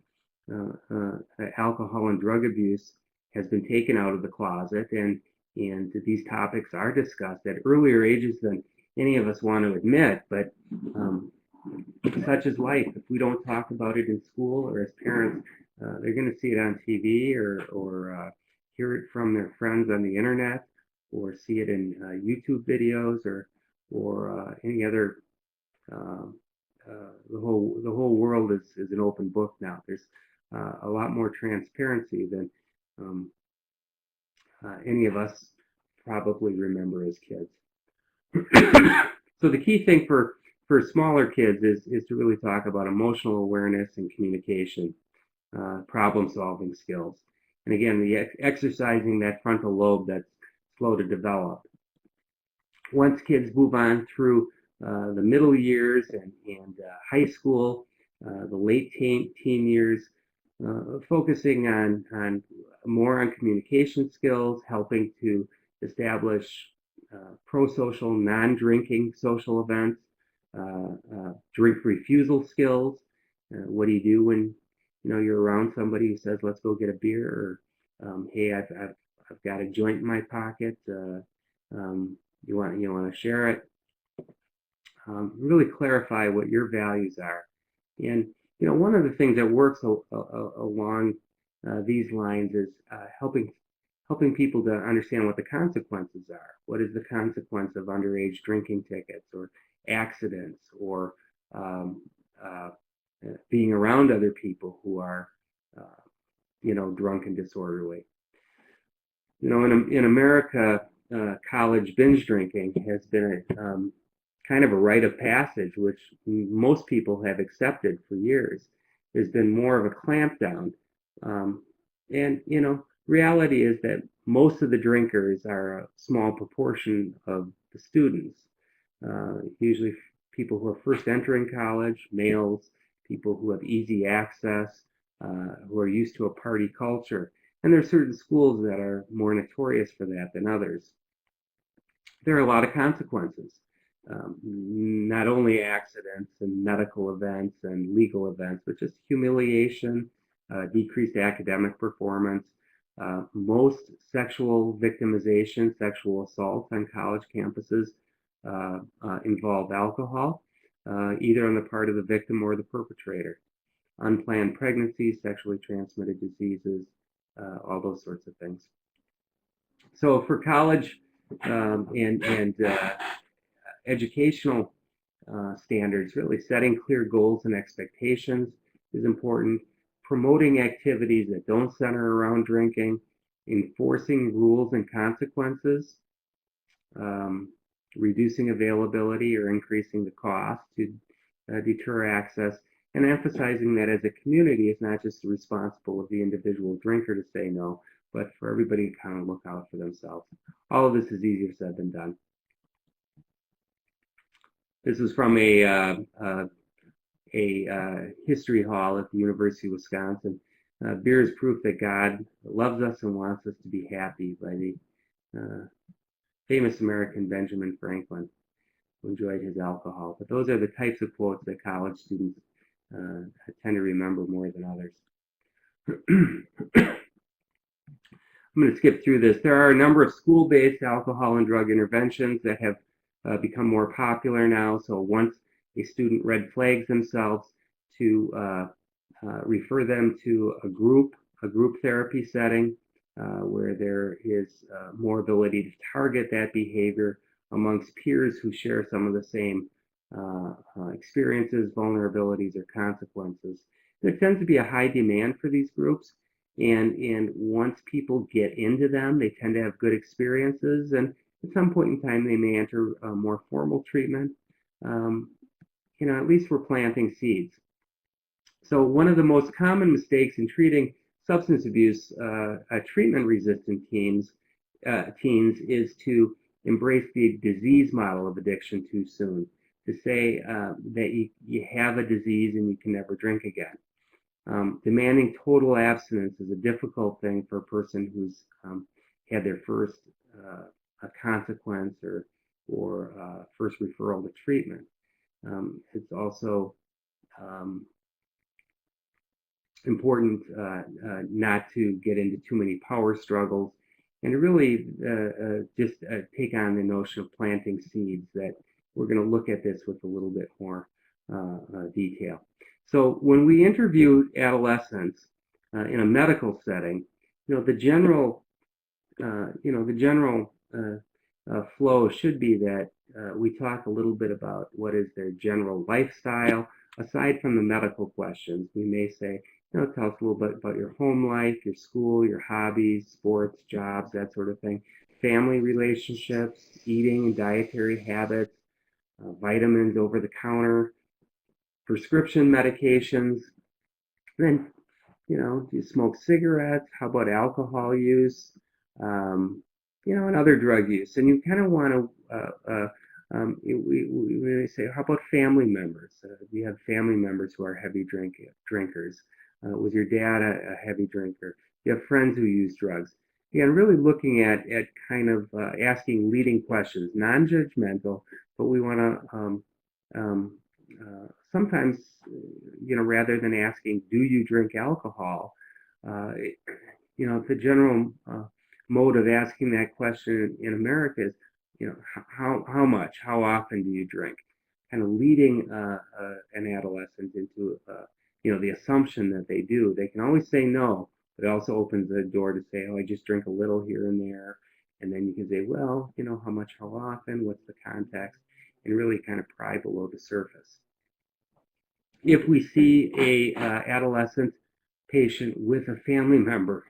alcohol and drug abuse has been taken out of the closet, and these topics are discussed at earlier ages than any of us want to admit. But such is life. If we don't talk about it in school or as parents, they're going to see it on TV or hear it from their friends on the internet, or see it in YouTube videos or any other. The whole world is an open book now. There's a lot more transparency than any of us probably remember as kids. So the key thing for smaller kids is to really talk about emotional awareness and communication, problem solving skills, and again, the exercising that frontal lobe that's slow to develop. Once kids move on through the middle years and high school, the late teen years, focusing on more on communication skills, helping to establish pro-social, non-drinking social events, drink refusal skills. What do you do when you're around somebody who says, "Let's go get a beer," or "Hey, I've got a joint in my pocket. You want to share it?" Really clarify what your values are. And one of the things that works along these lines is helping people to understand what the consequences are. What is the consequence of underage drinking tickets or accidents, or being around other people who are drunk and disorderly? In America, college binge drinking has been kind of a rite of passage, which most people have accepted for years. There's been more of a clampdown. And reality is that most of the drinkers are a small proportion of the students, usually people who are first entering college, males, people who have easy access, who are used to a party culture. And there are certain schools that are more notorious for that than others. There are a lot of consequences, not only accidents and medical events and legal events, but just humiliation, decreased academic performance. Most sexual victimization, sexual assaults on college campuses involve alcohol, either on the part of the victim or the perpetrator. Unplanned pregnancies, sexually transmitted diseases, all those sorts of things. So for college and educational standards, really setting clear goals and expectations is important. Promoting activities that don't center around drinking, enforcing rules and consequences, reducing availability or increasing the cost to deter access, and emphasizing that as a community, it's not just responsible of the individual drinker to say no, but for everybody to kind of look out for themselves. All of this is easier said than done. This is from a history hall at the University of Wisconsin. Beer is proof that God loves us and wants us to be happy, by the famous American Benjamin Franklin, who enjoyed his alcohol. But those are the types of quotes that college students tend to remember more than others. I'm going to skip through this. There are a number of school-based alcohol and drug interventions that have become more popular now. So once a student red flags themselves, to refer them to a group therapy setting where there is more ability to target that behavior amongst peers who share some of the same experiences, vulnerabilities, or consequences. There tends to be a high demand for these groups. And once people get into them, they tend to have good experiences. And at some point in time, they may enter a more formal treatment. At least we're planting seeds. So one of the most common mistakes in treating substance abuse treatment-resistant teens is to embrace the disease model of addiction too soon, to say that you have a disease and you can never drink again. Demanding total abstinence is a difficult thing for a person who's had their first consequence or first referral to treatment. It's also important not to get into too many power struggles and to really just take on the notion of planting seeds, that we're going to look at this with a little bit more detail. So when we interview adolescents in a medical setting, the general flow should be that we talk a little bit about what is their general lifestyle. Aside from the medical questions, we may say, tell us a little bit about your home life, your school, your hobbies, sports, jobs, that sort of thing, family relationships, eating and dietary habits, vitamins over the counter, prescription medications. Then, do you smoke cigarettes? How about alcohol use? And other drug use. And you kind of want to, we say, how about family members? Do you have family members who are heavy drinkers? Was your dad a heavy drinker? Do you have friends who use drugs? Again, really looking at kind of asking leading questions, non-judgmental, but we want to sometimes, rather than asking, do you drink alcohol? The general mode of asking that question in America is, how much, how often do you drink? Kind of leading an adolescent into, the assumption that they do. They can always say no, but it also opens the door to say, oh, I just drink a little here and there. And then you can say, well, how much, how often, what's the context, and really kind of pry below the surface. If we see a adolescent patient with a family member,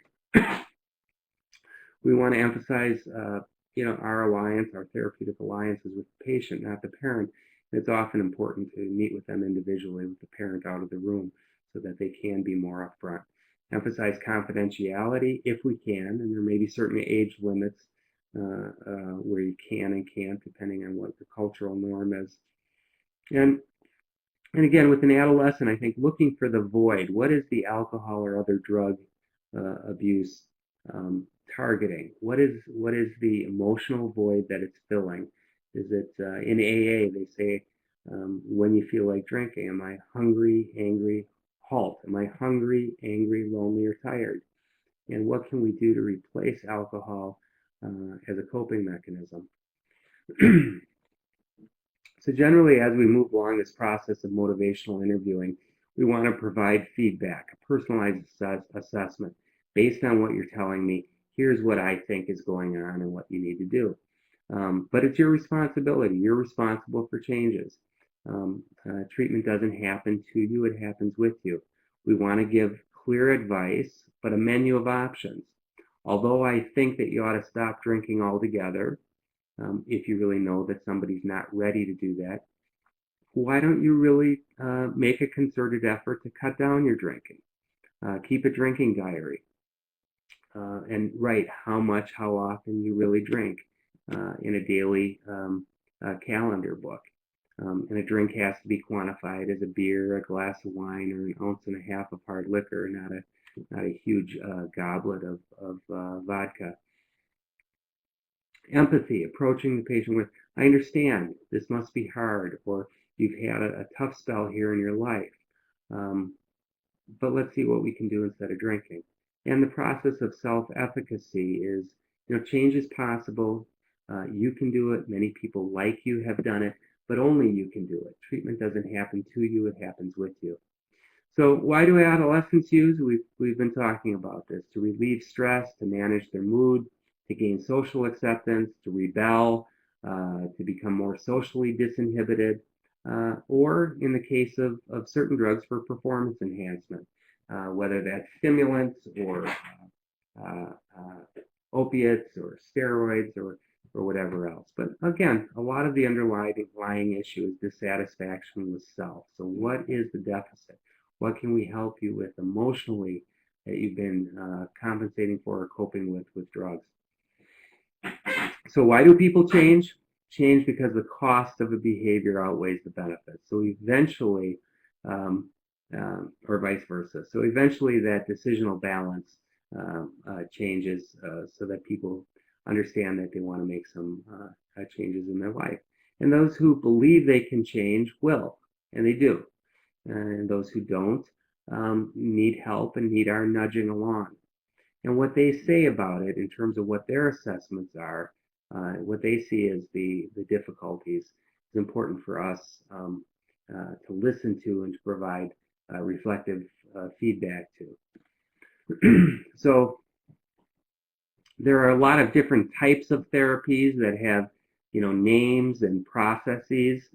we want to emphasize, our alliance, our therapeutic alliances with the patient, not the parent. It's often important to meet with them individually with the parent out of the room so that they can be more upfront. Emphasize confidentiality if we can, and there may be certain age limits where you can and can't, depending on what the cultural norm is. And again, with an adolescent, I think looking for the void. What is the alcohol or other drug abuse targeting? What is the emotional void that it's filling? Is it in AA? They say when you feel like drinking, am I hungry, angry, halt? Am I hungry, angry, lonely, or tired? And what can we do to replace alcohol as a coping mechanism? So generally, as we move along this process of motivational interviewing, we want to provide feedback, a personalized assessment. Based on what you're telling me, here's what I think is going on and what you need to do. But it's your responsibility. You're responsible for changes. Treatment doesn't happen to you, it happens with you. We want to give clear advice, but a menu of options. Although I think that you ought to stop drinking altogether, if you really know that somebody's not ready to do that, why don't you really make a concerted effort to cut down your drinking? Keep a drinking diary and write how much, how often you really drink in a daily calendar book. And a drink has to be quantified as a beer, a glass of wine, or an ounce and a half of hard liquor, not a huge goblet of vodka. Empathy, approaching the patient with, I understand this must be hard, or you've had a tough spell here in your life, but let's see what we can do instead of drinking. And the process of self-efficacy is, change is possible. You can do it. Many people like you have done it, but only you can do it. Treatment doesn't happen to you, it happens with you. So why do adolescents use? We've been talking about this: to relieve stress, to manage their mood, to gain social acceptance, to rebel, to become more socially disinhibited, or in the case of certain drugs, for performance enhancement, whether that's stimulants or opiates or steroids or whatever else. But again, a lot of the underlying issue is dissatisfaction with self. So what is the deficit? What can we help you with emotionally that you've been compensating for or coping with drugs? So why do people change? Change because the cost of a behavior outweighs the benefits. So eventually, or vice versa. So eventually that decisional balance changes so that people understand that they want to make some changes in their life. And those who believe they can change will, and they do. And those who don't need help and need our nudging along. And what they say about it in terms of what their assessments are, what they see as the difficulties, is important for us to listen to and to provide reflective feedback to. So there are a lot of different types of therapies that have, names and processes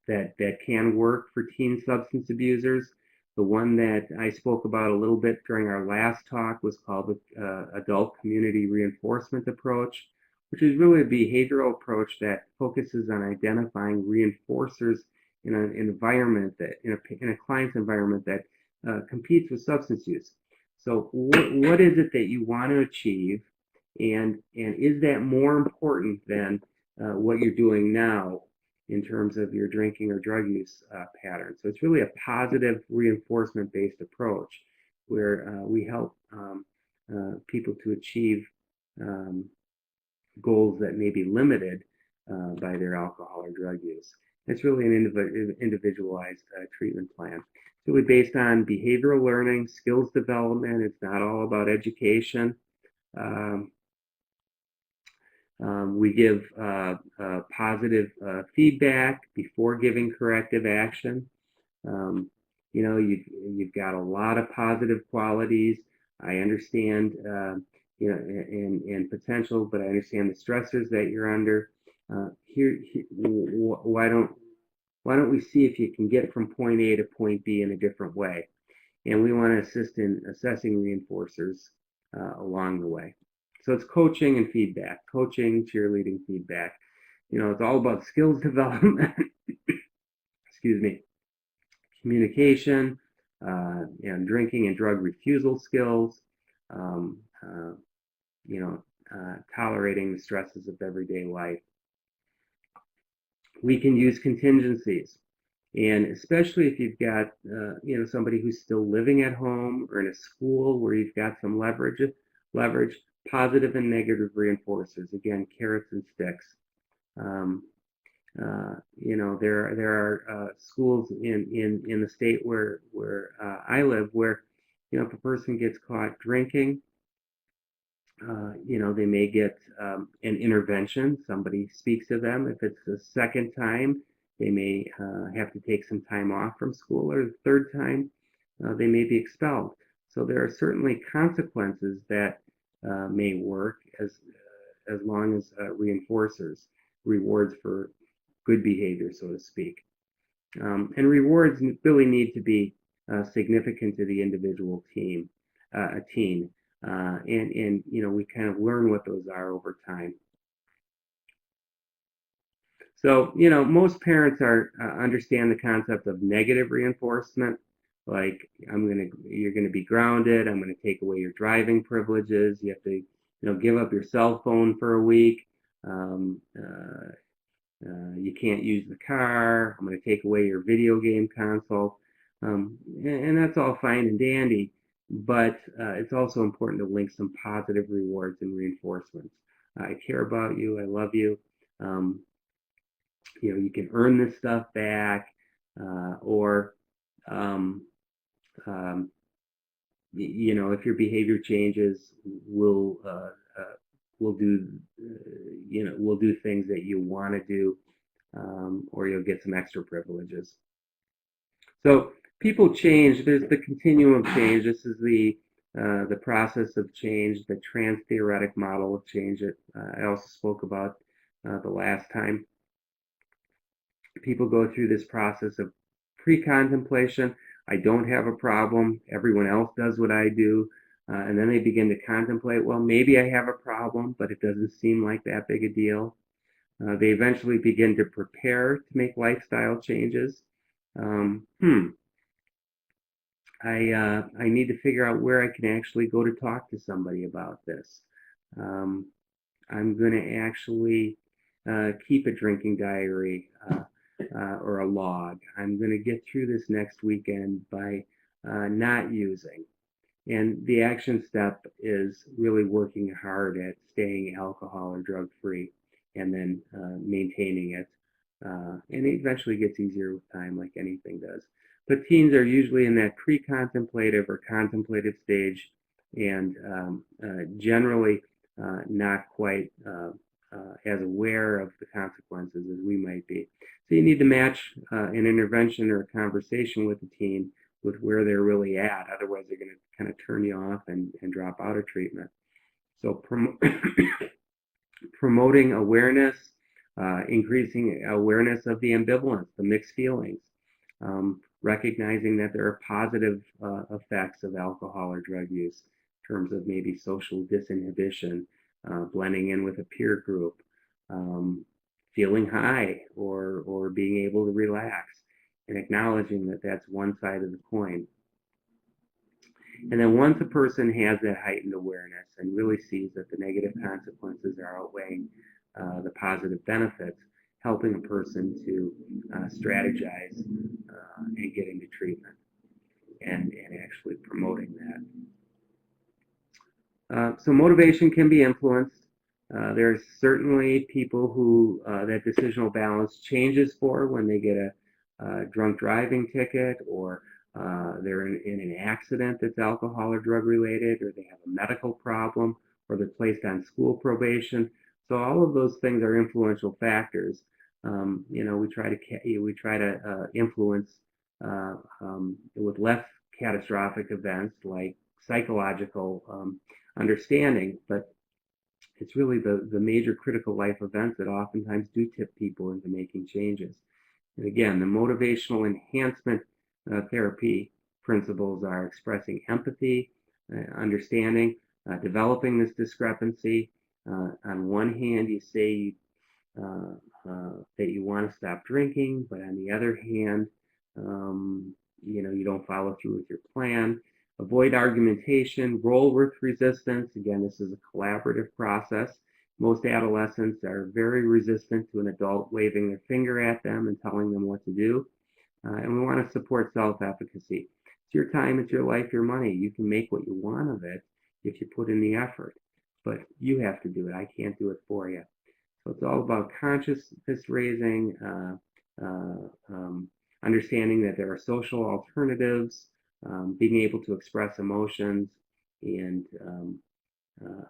that can work for teen substance abusers. The one that I spoke about a little bit during our last talk was called the adult community reinforcement approach, which is really a behavioral approach that focuses on identifying reinforcers in an environment that, in a client's environment that competes with substance use. So what is it that you want to achieve, and is that more important than what you're doing now in terms of your drinking or drug use pattern? So it's really a positive reinforcement-based approach where we help people to achieve goals that may be limited by their alcohol or drug use. It's really an individualized treatment plan. It's really based on behavioral learning, skills development. It's not all about education. We give positive feedback before giving corrective action. You've got a lot of positive qualities. I understand, and potential, but I understand the stressors that you're under. Why don't we see if you can get from point A to point B in a different way? And we want to assist in assessing reinforcers along the way. So it's coaching and feedback, coaching, cheerleading, feedback. It's all about skills development, excuse me, communication, and drinking and drug refusal skills, tolerating the stresses of everyday life. We can use contingencies. And especially if you've got, somebody who's still living at home or in a school where you've got some leverage, positive and negative reinforcers. Again, carrots and sticks. There are schools in the state where I live where, if a person gets caught drinking, they may get an intervention. Somebody speaks to them. If it's the second time, they may have to take some time off from school, or the third time, they may be expelled. So there are certainly consequences that may work as long as reinforcers, rewards for good behavior, so to speak. And rewards really need to be significant to the individual teen. And we kind of learn what those are over time. So, most parents understand the concept of negative reinforcement, like you're gonna be grounded. I'm gonna take away your driving privileges. You have to, give up your cell phone for a week. Um, uh, you can't use the car. I'm going to take away your video game console. And that's all fine and dandy, but it's also important to link some positive rewards and reinforcements. I care about you. I love you. Um, you can earn this stuff back, or um, um, if your behavior changes, we'll do, we'll do things that you want to do, or you'll get some extra privileges. So people change. There's the continuum of change. This is the process of change, the trans-theoretic model of change that I also spoke about the last time. People go through this process of pre-contemplation. I don't have a problem. Everyone else does what I do. And then they begin to contemplate, well, maybe I have a problem, but it doesn't seem like that big a deal. They eventually begin to prepare to make lifestyle changes. Um, hmm, I need to figure out where I can actually go to talk to somebody about this. Um, I'm going to actually keep a drinking diary or a log. I'm going to get through this next weekend by not using. And the action step is really working hard at staying alcohol or drug free and then maintaining it. And it eventually gets easier with time, like anything does. But teens are usually in that pre-contemplative or contemplative stage, and generally not quite as aware of the consequences as we might be. So you need to match an intervention or a conversation with the teen with where they're really at. Otherwise, they're going to kind of turn you off and drop out of treatment. So promoting awareness, increasing awareness of the ambivalence, the mixed feelings, recognizing that there are positive effects of alcohol or drug use in terms of maybe social disinhibition, blending in with a peer group, feeling high or being able to relax, and acknowledging that that's one side of the coin. And then once a person has that heightened awareness and really sees that the negative consequences are outweighing the positive benefits, helping a person to strategize and get into treatment and actually promoting that. So motivation can be influenced. There's certainly people who that decisional balance changes for when they get a drunk driving ticket, or they're in an accident that's alcohol or drug related, or they have a medical problem, or they're placed on school probation. So all of those things are influential factors. We try to influence with less catastrophic events like psychological understanding, but it's really the major critical life events that oftentimes do tip people into making changes. And again, the motivational enhancement therapy principles are expressing empathy, understanding, developing this discrepancy. On one hand, you say uh, that you want to stop drinking, but on the other hand, you don't follow through with your plan. Avoid argumentation, roll with resistance. Again, this is a collaborative process. Most adolescents are very resistant to an adult waving their finger at them and telling them what to do. And we want to support self-efficacy. It's your time, it's your life, your money. You can make what you want of it if you put in the effort, but you have to do it. I can't do it for you. So it's all about consciousness raising, understanding that there are social alternatives, being able to express emotions, and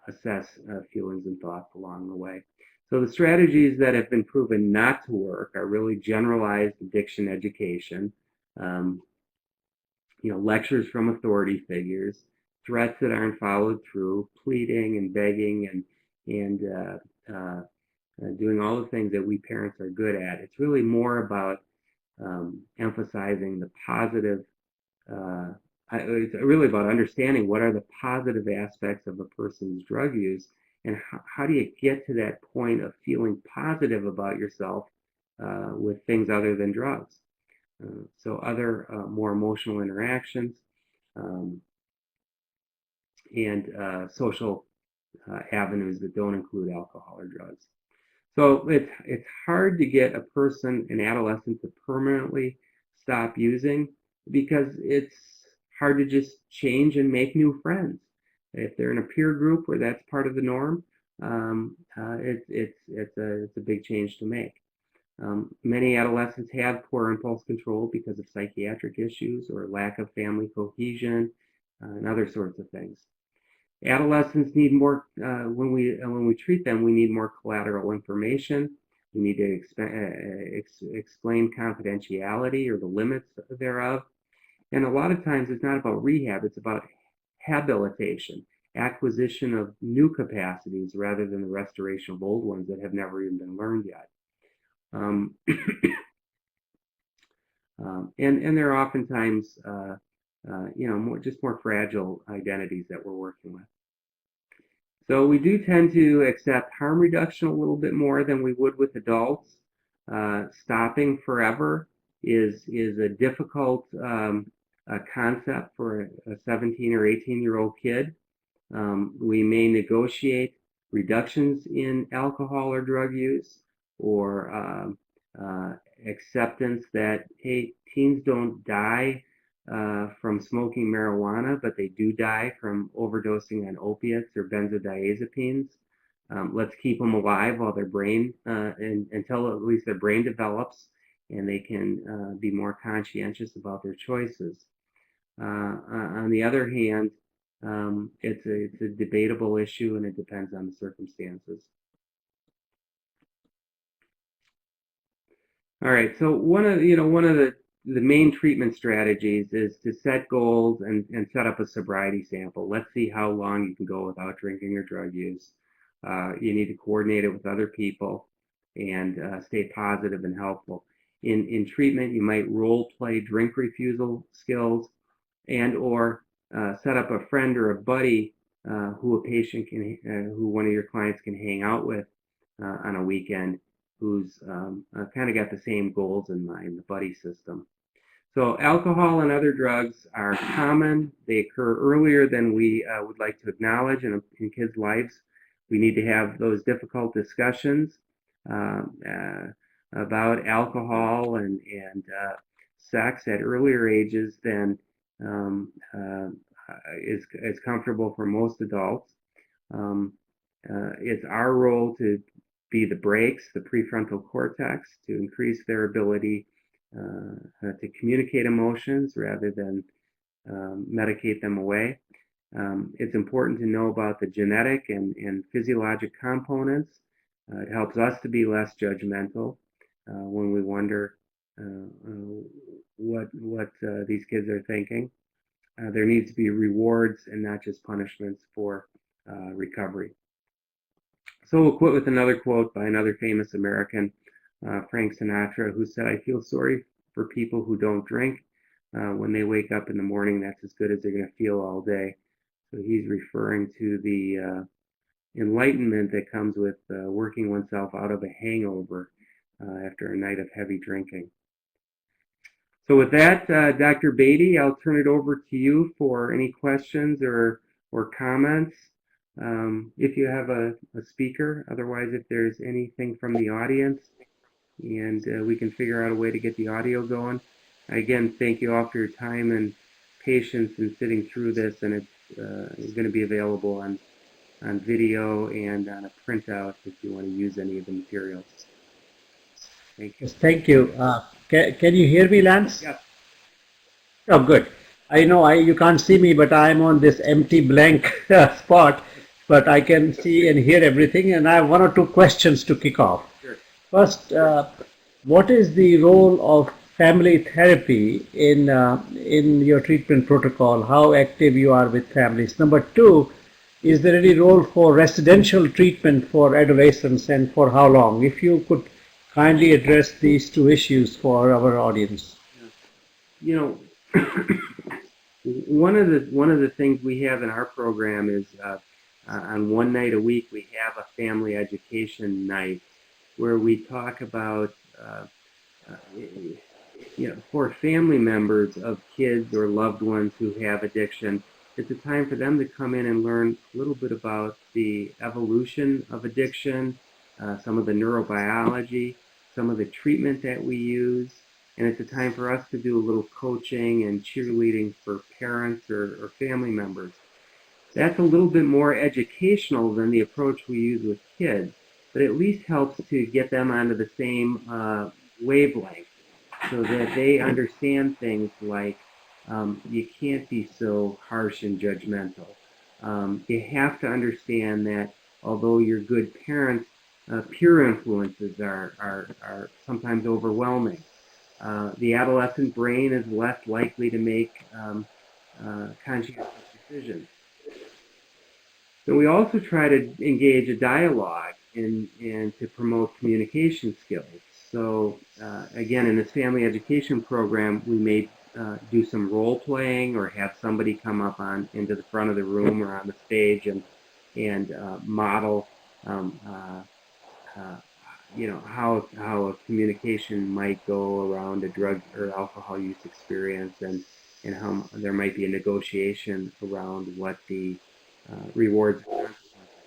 assess feelings and thoughts along the way. So the strategies that have been proven not to work are really generalized addiction education, um, lectures from authority figures, threats that aren't followed through, pleading and begging and doing all the things that we parents are good at. It's really more about emphasizing the positive. It's really about understanding what are the positive aspects of a person's drug use, and how do you get to that point of feeling positive about yourself with things other than drugs. So other more emotional interactions and social avenues that don't include alcohol or drugs. So it's hard to get a person, an adolescent, to permanently stop using because it's hard to just change and make new friends. If they're in a peer group where that's part of the norm, it's a big change to make. Many adolescents have poor impulse control because of psychiatric issues or lack of family cohesion and other sorts of things. Adolescents need more, when we treat them, we need more collateral information. We need to explain confidentiality or the limits thereof. And a lot of times it's not about rehab, it's about habilitation, acquisition of new capacities rather than the restoration of old ones that have never even been learned yet. And there are oftentimes, just more fragile identities that we're working with. So we do tend to accept harm reduction a little bit more than we would with adults. Stopping forever is a difficult concept for a 17 or 18-year-old kid. We may negotiate reductions in alcohol or drug use, or acceptance that, hey, teens don't die from smoking marijuana, but they do die from overdosing on opiates or benzodiazepines. Let's keep them alive while their brain, until at least their brain develops and they can be more conscientious about their choices. On the other hand, it's a debatable issue and it depends on the circumstances. All right, so one of the main treatment strategies is to set goals and set up a sobriety sample. Let's see how long you can go without drinking or drug use. You need to coordinate it with other people and stay positive and helpful. In treatment, you might role play drink refusal skills and or set up a friend or a buddy who a patient can, who one of your clients can hang out with on a weekend, who's kind of got the same goals in mind, the buddy system. So alcohol and other drugs are common. They occur earlier than we would like to acknowledge in kids' lives. We need to have those difficult discussions about alcohol and sex at earlier ages than is comfortable for most adults. It's our role to be the brakes, the prefrontal cortex, to increase their ability to communicate emotions rather than medicate them away. It's important to know about the genetic and physiologic components. It helps us to be less judgmental when we wonder what these kids are thinking. There needs to be rewards and not just punishments for recovery. So we'll quote with another quote by another famous American, Frank Sinatra, who said, "I feel sorry for people who don't drink. When they wake up in the morning, that's as good as they're going to feel all day." So he's referring to the enlightenment that comes with working oneself out of a hangover after a night of heavy drinking. So with that, Dr. Bedi, I'll turn it over to you for any questions or comments. If you have a speaker, otherwise if there's anything from the audience, and we can figure out a way to get the audio going. Again, thank you all for your time and patience in sitting through this, and it's going to be available on video and on a printout if you want to use any of the materials. Thank you. Yes, thank you. Can you hear me, Lance? Yes. Oh, good. I know you can't see me, but I'm on this empty blank spot, but I can see and hear everything, and I have one or two questions to kick off. Sure. First, what is the role of family therapy in your treatment protocol? How active you are with families? Number two, is there any role for residential treatment for adolescents, and for how long? If you could kindly address these two issues for our audience. You know, one of the things we have in our program is on one night a week we have a family education night where we talk about for family members of kids or loved ones who have addiction, it's a time for them to come in and learn a little bit about the evolution of addiction, some of the neurobiology, some of the treatment that we use, and it's a time for us to do a little coaching and cheerleading for parents or family members. That's a little bit more educational than the approach we use with kids, but at least helps to get them onto the same wavelength so that they understand things like you can't be so harsh and judgmental. You have to understand that although you're good parents, peer influences are sometimes overwhelming. The adolescent brain is less likely to make conscientious decisions. So we also try to engage a dialogue and to promote communication skills. So again, in this family education program, we may do some role playing or have somebody come up into the front of the room or on the stage and model how a communication might go around a drug or alcohol use experience, and how there might be a negotiation around what the rewards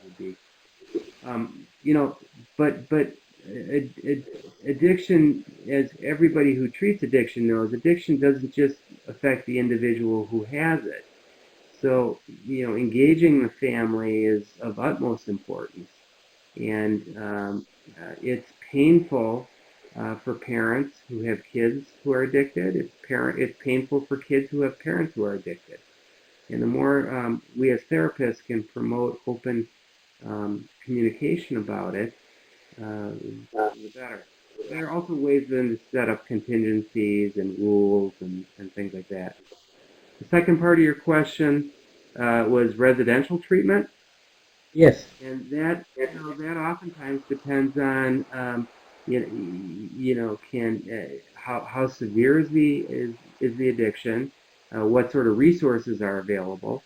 would be. But addiction, as everybody who treats addiction knows, addiction doesn't just affect the individual who has it. So, engaging the family is of utmost importance. And it's painful for parents who have kids who are addicted. It's painful for kids who have parents who are addicted. And the more we as therapists can promote open communication about it, the better. There are also ways then to set up contingencies and rules and things like that. The second part of your question was residential treatment. Yes. And that oftentimes depends on how severe is the addiction, what sort of resources are available.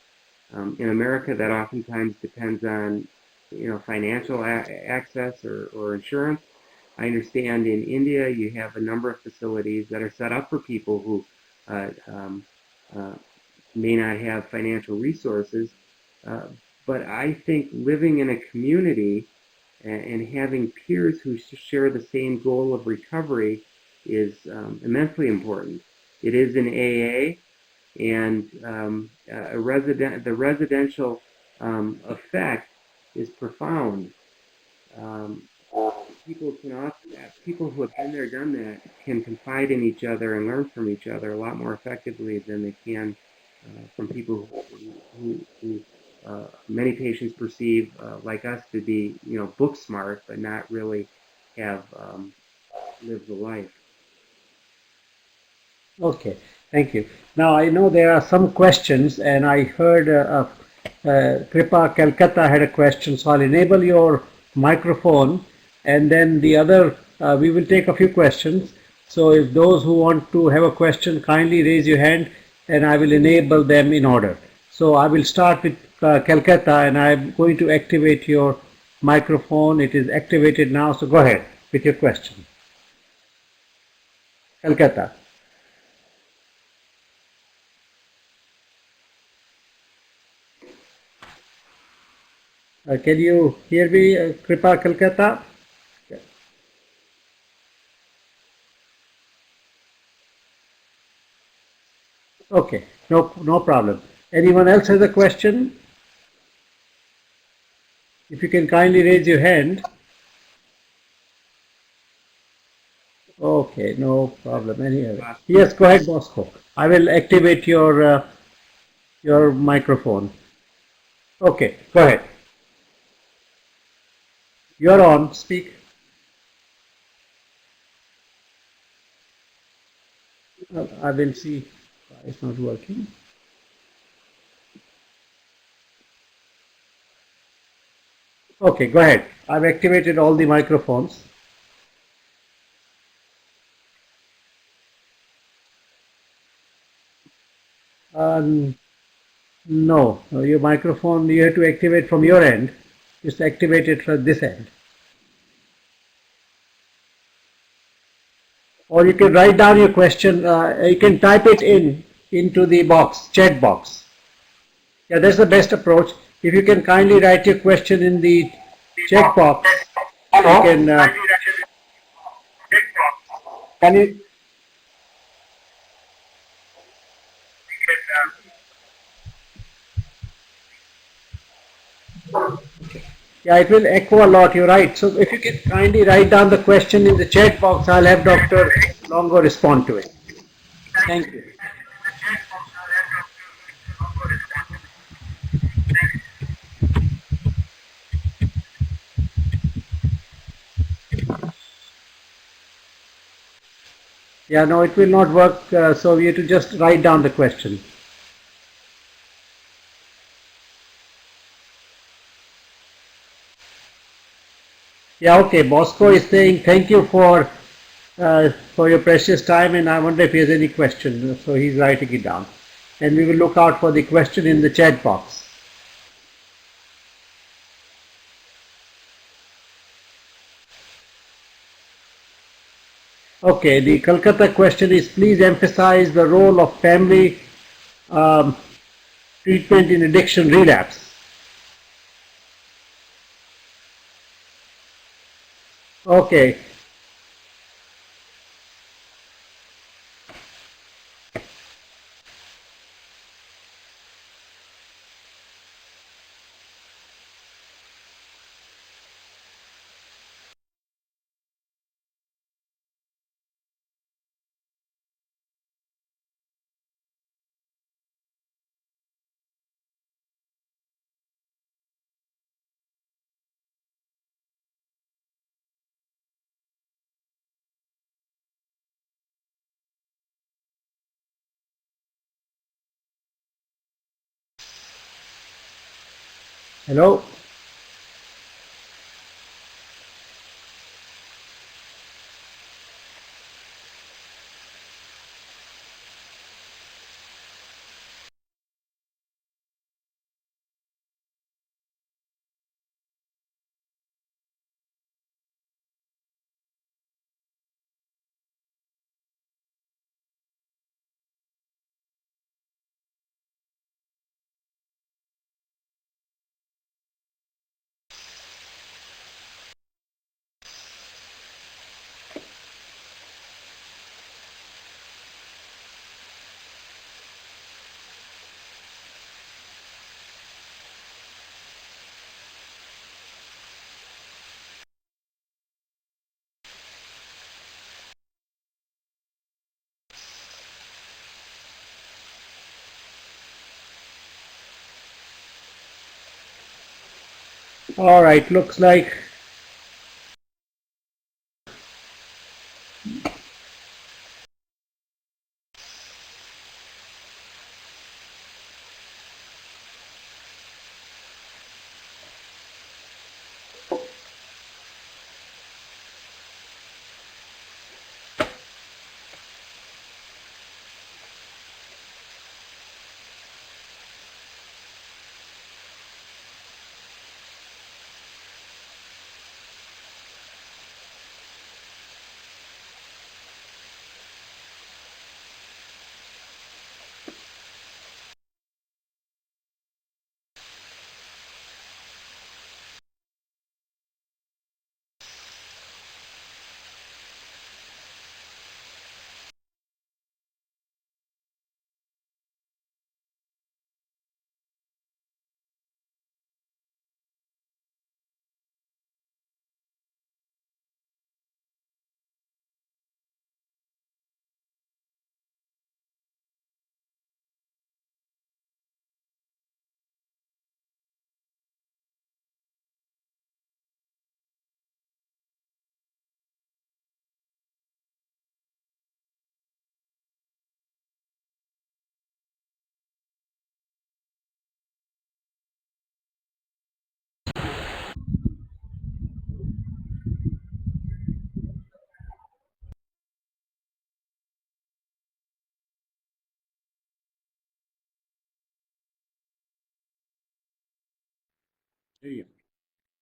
In America, that oftentimes depends on financial access or insurance. I understand in India you have a number of facilities that are set up for people who may not have financial resources. But I think living in a community and having peers who share the same goal of recovery is immensely important. It is in AA, and the residential effect is profound. People who have been there, done that, can confide in each other and learn from each other a lot more effectively than they can from people who many patients perceive like us to be, book smart, but not really have lived the life. Okay, thank you. Now I know there are some questions, and I heard Kripa Calcutta had a question, so I'll enable your microphone, and then the other, we will take a few questions. So if those who want to have a question, kindly raise your hand, and I will enable them in order. So I will start with Calcutta, and I'm going to activate your microphone. It is activated now, so go ahead with your question. Calcutta. Can you hear me, Kripa Calcutta? Okay, no problem. Anyone else has a question? If you can kindly raise your hand. Okay, no problem. Anyway, yes, go ahead, Bosco. I will activate your microphone. Okay, go ahead. You're on. Speak. I will see. It's not working. Okay, go ahead. I've activated all the microphones. No, your microphone you have to activate from your end. Just activate it from this end. or you can write down your question. You can type it in into the box, chat box. Yeah, that's the best approach. If you can kindly write your question in the chat box, we Hello. can. Can you? Yeah, it will echo a lot. You're right. So if you can kindly write down the question in the chat box, I'll have Dr. Longo respond to it. Thank you. Yeah, no, it will not work. So we have to just write down the question. Yeah, okay. Bosco is saying thank you for your precious time, and I wonder if he has any question. So he's writing it down, and we will look out for the question in the chat box. Okay, the Calcutta question is please emphasize the role of family um, treatment in addiction relapse. Okay, hello. All right, looks like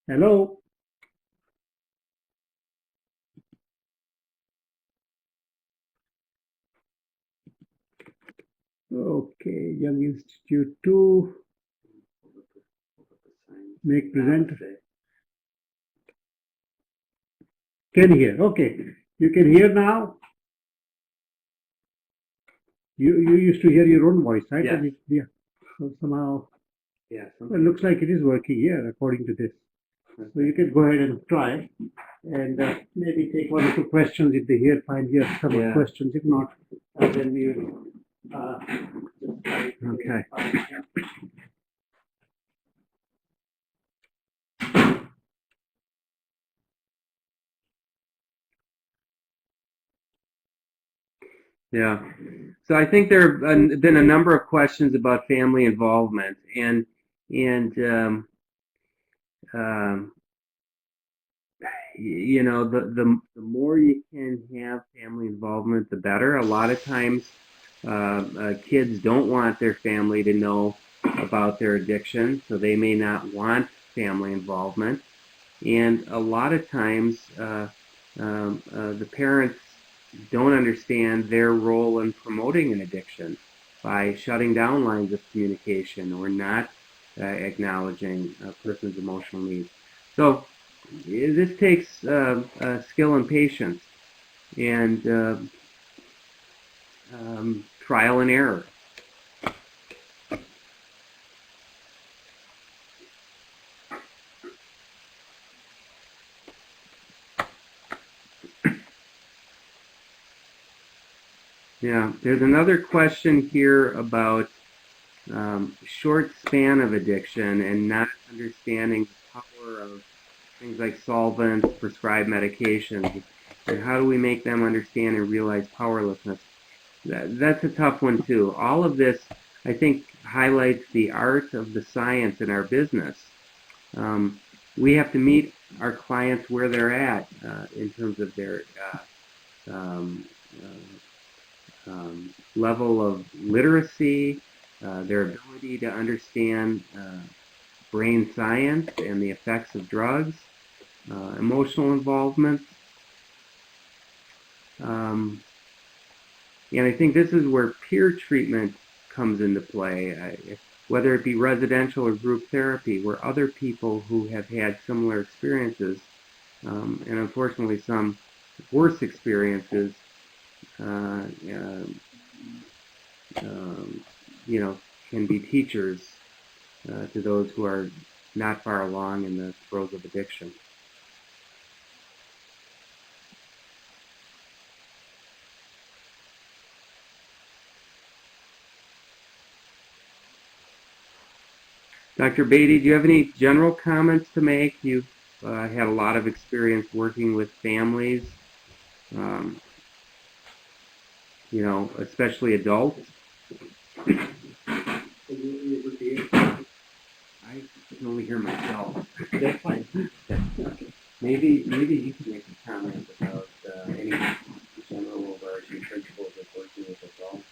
hello. Okay, Young Institute 2, make presenter. Can hear. Okay, you can hear now. You used to hear your own voice, right? Yeah. Yeah. So somehow, Yeah. well, it looks like it is working here according to this. So you can go ahead and try, and maybe take one or two questions if they find here some Yeah. questions. If not, then we. Okay. Yeah. So I think there have been a number of questions about family involvement, and you know, the more you can have family involvement, the better. A lot of times, kids don't want their family to know about their addiction, so they may not want family involvement. And a lot of times, the parents don't understand their role in promoting an addiction by shutting down lines of communication or not acknowledging a person's emotional needs. So this takes skill and patience and trial and error. Yeah, there's another question here about short span of addiction and not understanding the power of things like solvents, prescribed medications, and how do we make them understand and realize powerlessness? That's a tough one too. All of this, I think, highlights the art of the science in our business. We have to meet our clients where they're at in terms of their um, level of literacy, their ability to understand brain science and the effects of drugs, emotional involvement. And I think this is where peer treatment comes into play, whether it be residential or group therapy, where other people who have had similar experiences, and unfortunately some worse experiences, uh, you know, can be teachers to those who are not far along in the throes of addiction. Dr. Bedi, do you have any general comments to make? You've had a lot of experience working with families, um, you know, especially adults. I can only hear myself. That's fine. Okay. Maybe you can make a comment about any general overarching principles of working with adults.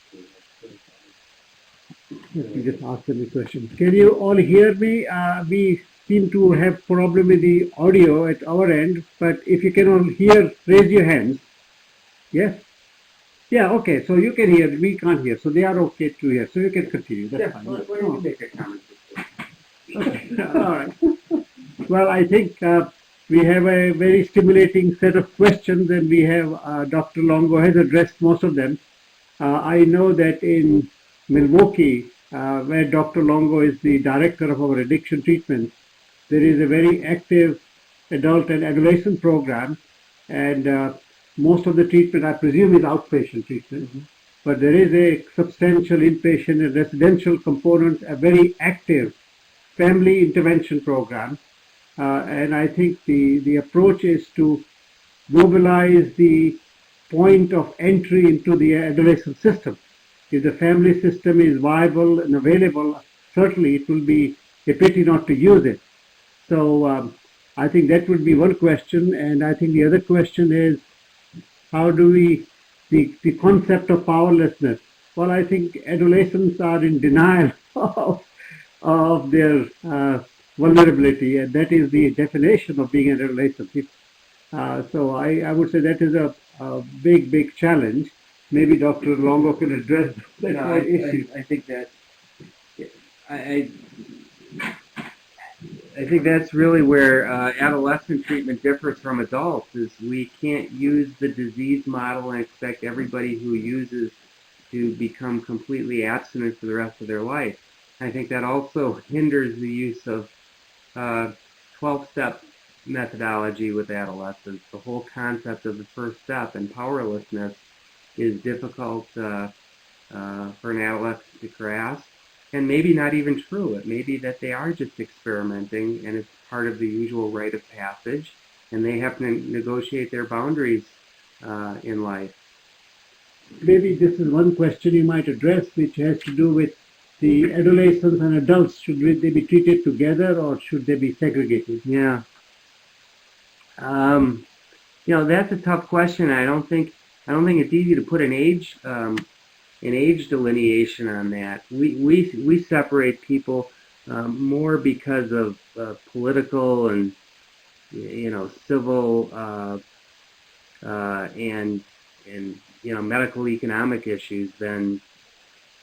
Let me just ask them the question. Can you all hear me? We seem to have problem with the audio at our end, but if you can all hear, raise your hands. Yes? Yeah, okay. So you can hear, we can't hear. So they are okay to hear. So you can continue. That's fine. Why don't you make a comment? Okay. All right. Well, I think we have a very stimulating set of questions, and we have Dr. Longo has addressed most of them. I know that in Milwaukee, where Dr. Longo is the director of our addiction treatment, there is a very active adult and adolescent program, and most of the treatment, I presume, is outpatient treatment. Mm-hmm. But there is a substantial inpatient and residential component, a very active family intervention program. And I think the approach is to mobilize the point of entry into the adolescent system. If the family system is viable and available, certainly it will be a pity not to use it. So I think that would be one question. And I think the other question is, how do we, the concept of powerlessness? Well, I think adolescents are in denial of their vulnerability, and that is the definition of being an adolescent. So I would say that is a big challenge. maybe Dr. Longo can address that No, issue. I think that I, I think that's really where adolescent treatment differs from adults. Is we can't use the disease model and expect everybody who uses to become completely abstinent for the rest of their life. I think that also hinders the use of 12-step methodology with adolescents. The whole concept of the first step and powerlessness is difficult for an adolescent to grasp, and maybe not even true. It may be that they are just experimenting, and it's part of the usual rite of passage, and they have to negotiate their boundaries in life. Maybe this is one question you might address, which has to do with the adolescents and adults. Should they be treated together or should they be segregated? Yeah. That's a tough question. I don't think it's easy to put an age delineation on that. We separate people more because of political and civil and medical economic issues than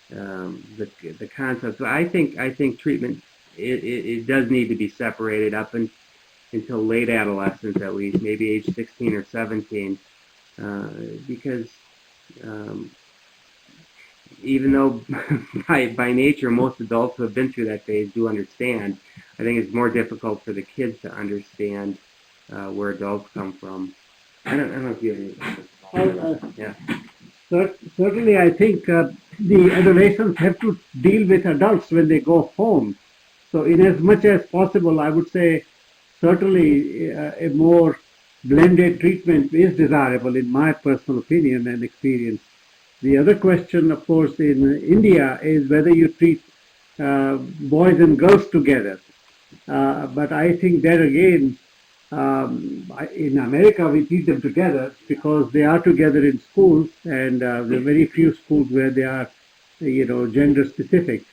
the concept. So I think treatment it does need to be separated up until late adolescence, at least maybe age 16 or 17, because even though by nature most adults who have been through that phase do understand, I think it's more difficult for the kids to understand where adults come from. I don't know if you have any. Yeah. Certainly, I think the adolescents have to deal with adults when they go home. So, in as much as possible, I would say certainly a more blended treatment is desirable, in my personal opinion and experience. The other question, of course, in India is whether you treat boys and girls together. But I think there again, in America, we teach them together because they are together in schools, and there are very few schools where they are, gender specific.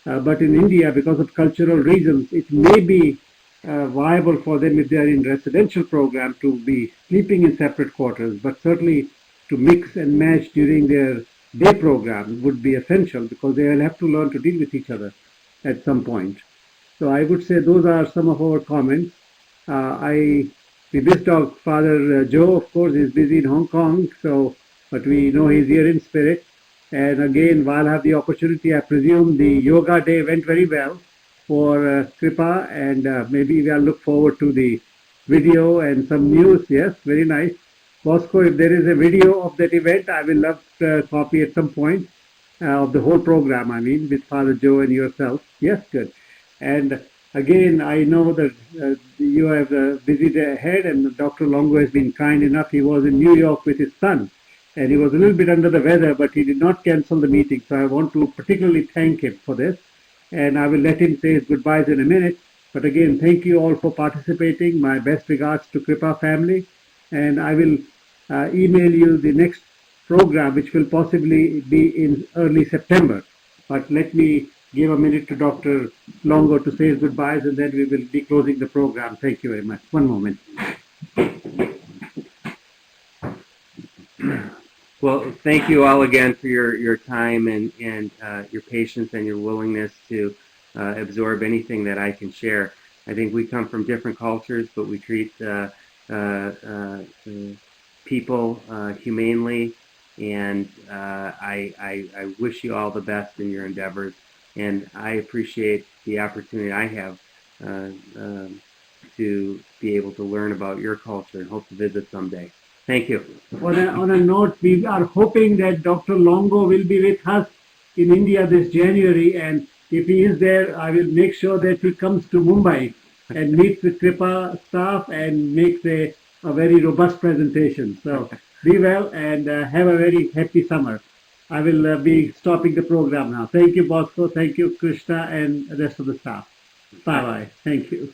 But in India, because of cultural reasons, it may be viable for them if they are in residential program to be sleeping in separate quarters, but certainly to mix and match during their day program would be essential because they will have to learn to deal with each other at some point. So I would say those are some of our comments. We missed our Father Joe, of course, is busy in Hong Kong, but we know he's here in spirit. And again, while I have the opportunity, I presume the yoga day went very well for Kripa, and maybe we'll look forward to the video and some news. Yes, very nice. Bosco, if there is a video of that event, I will love to copy at some point of the whole program, I mean, with Father Joe and yourself. Yes, good. And again, I know that you have a busy day ahead, and Dr. Longo has been kind enough. He was in New York with his son, and he was a little bit under the weather, but he did not cancel the meeting. So I want to particularly thank him for this, and I will let him say his goodbyes in a minute. But again, thank you all for participating. My best regards to Kripa family, and I will email you the next program, which will possibly be in early September. But let me give a minute to Dr. Longo to say his goodbyes, and then we will be closing the program. Thank you very much. One moment. Well, thank you all again for your time and your patience and your willingness to absorb anything that I can share. I think we come from different cultures, but we treat people humanely, and I wish you all the best in your endeavors. And I appreciate the opportunity I have to be able to learn about your culture and hope to visit someday. Thank you. On a note, we are hoping that Dr. Longo will be with us in India this January, and if he is there, I will make sure that he comes to Mumbai and meets with Kripa staff and makes a very robust presentation. So be well and have a very happy summer. I will be stopping the program now. Thank you, Bosco. Thank you, Krishna, and the rest of the staff. Bye-bye. Thank you.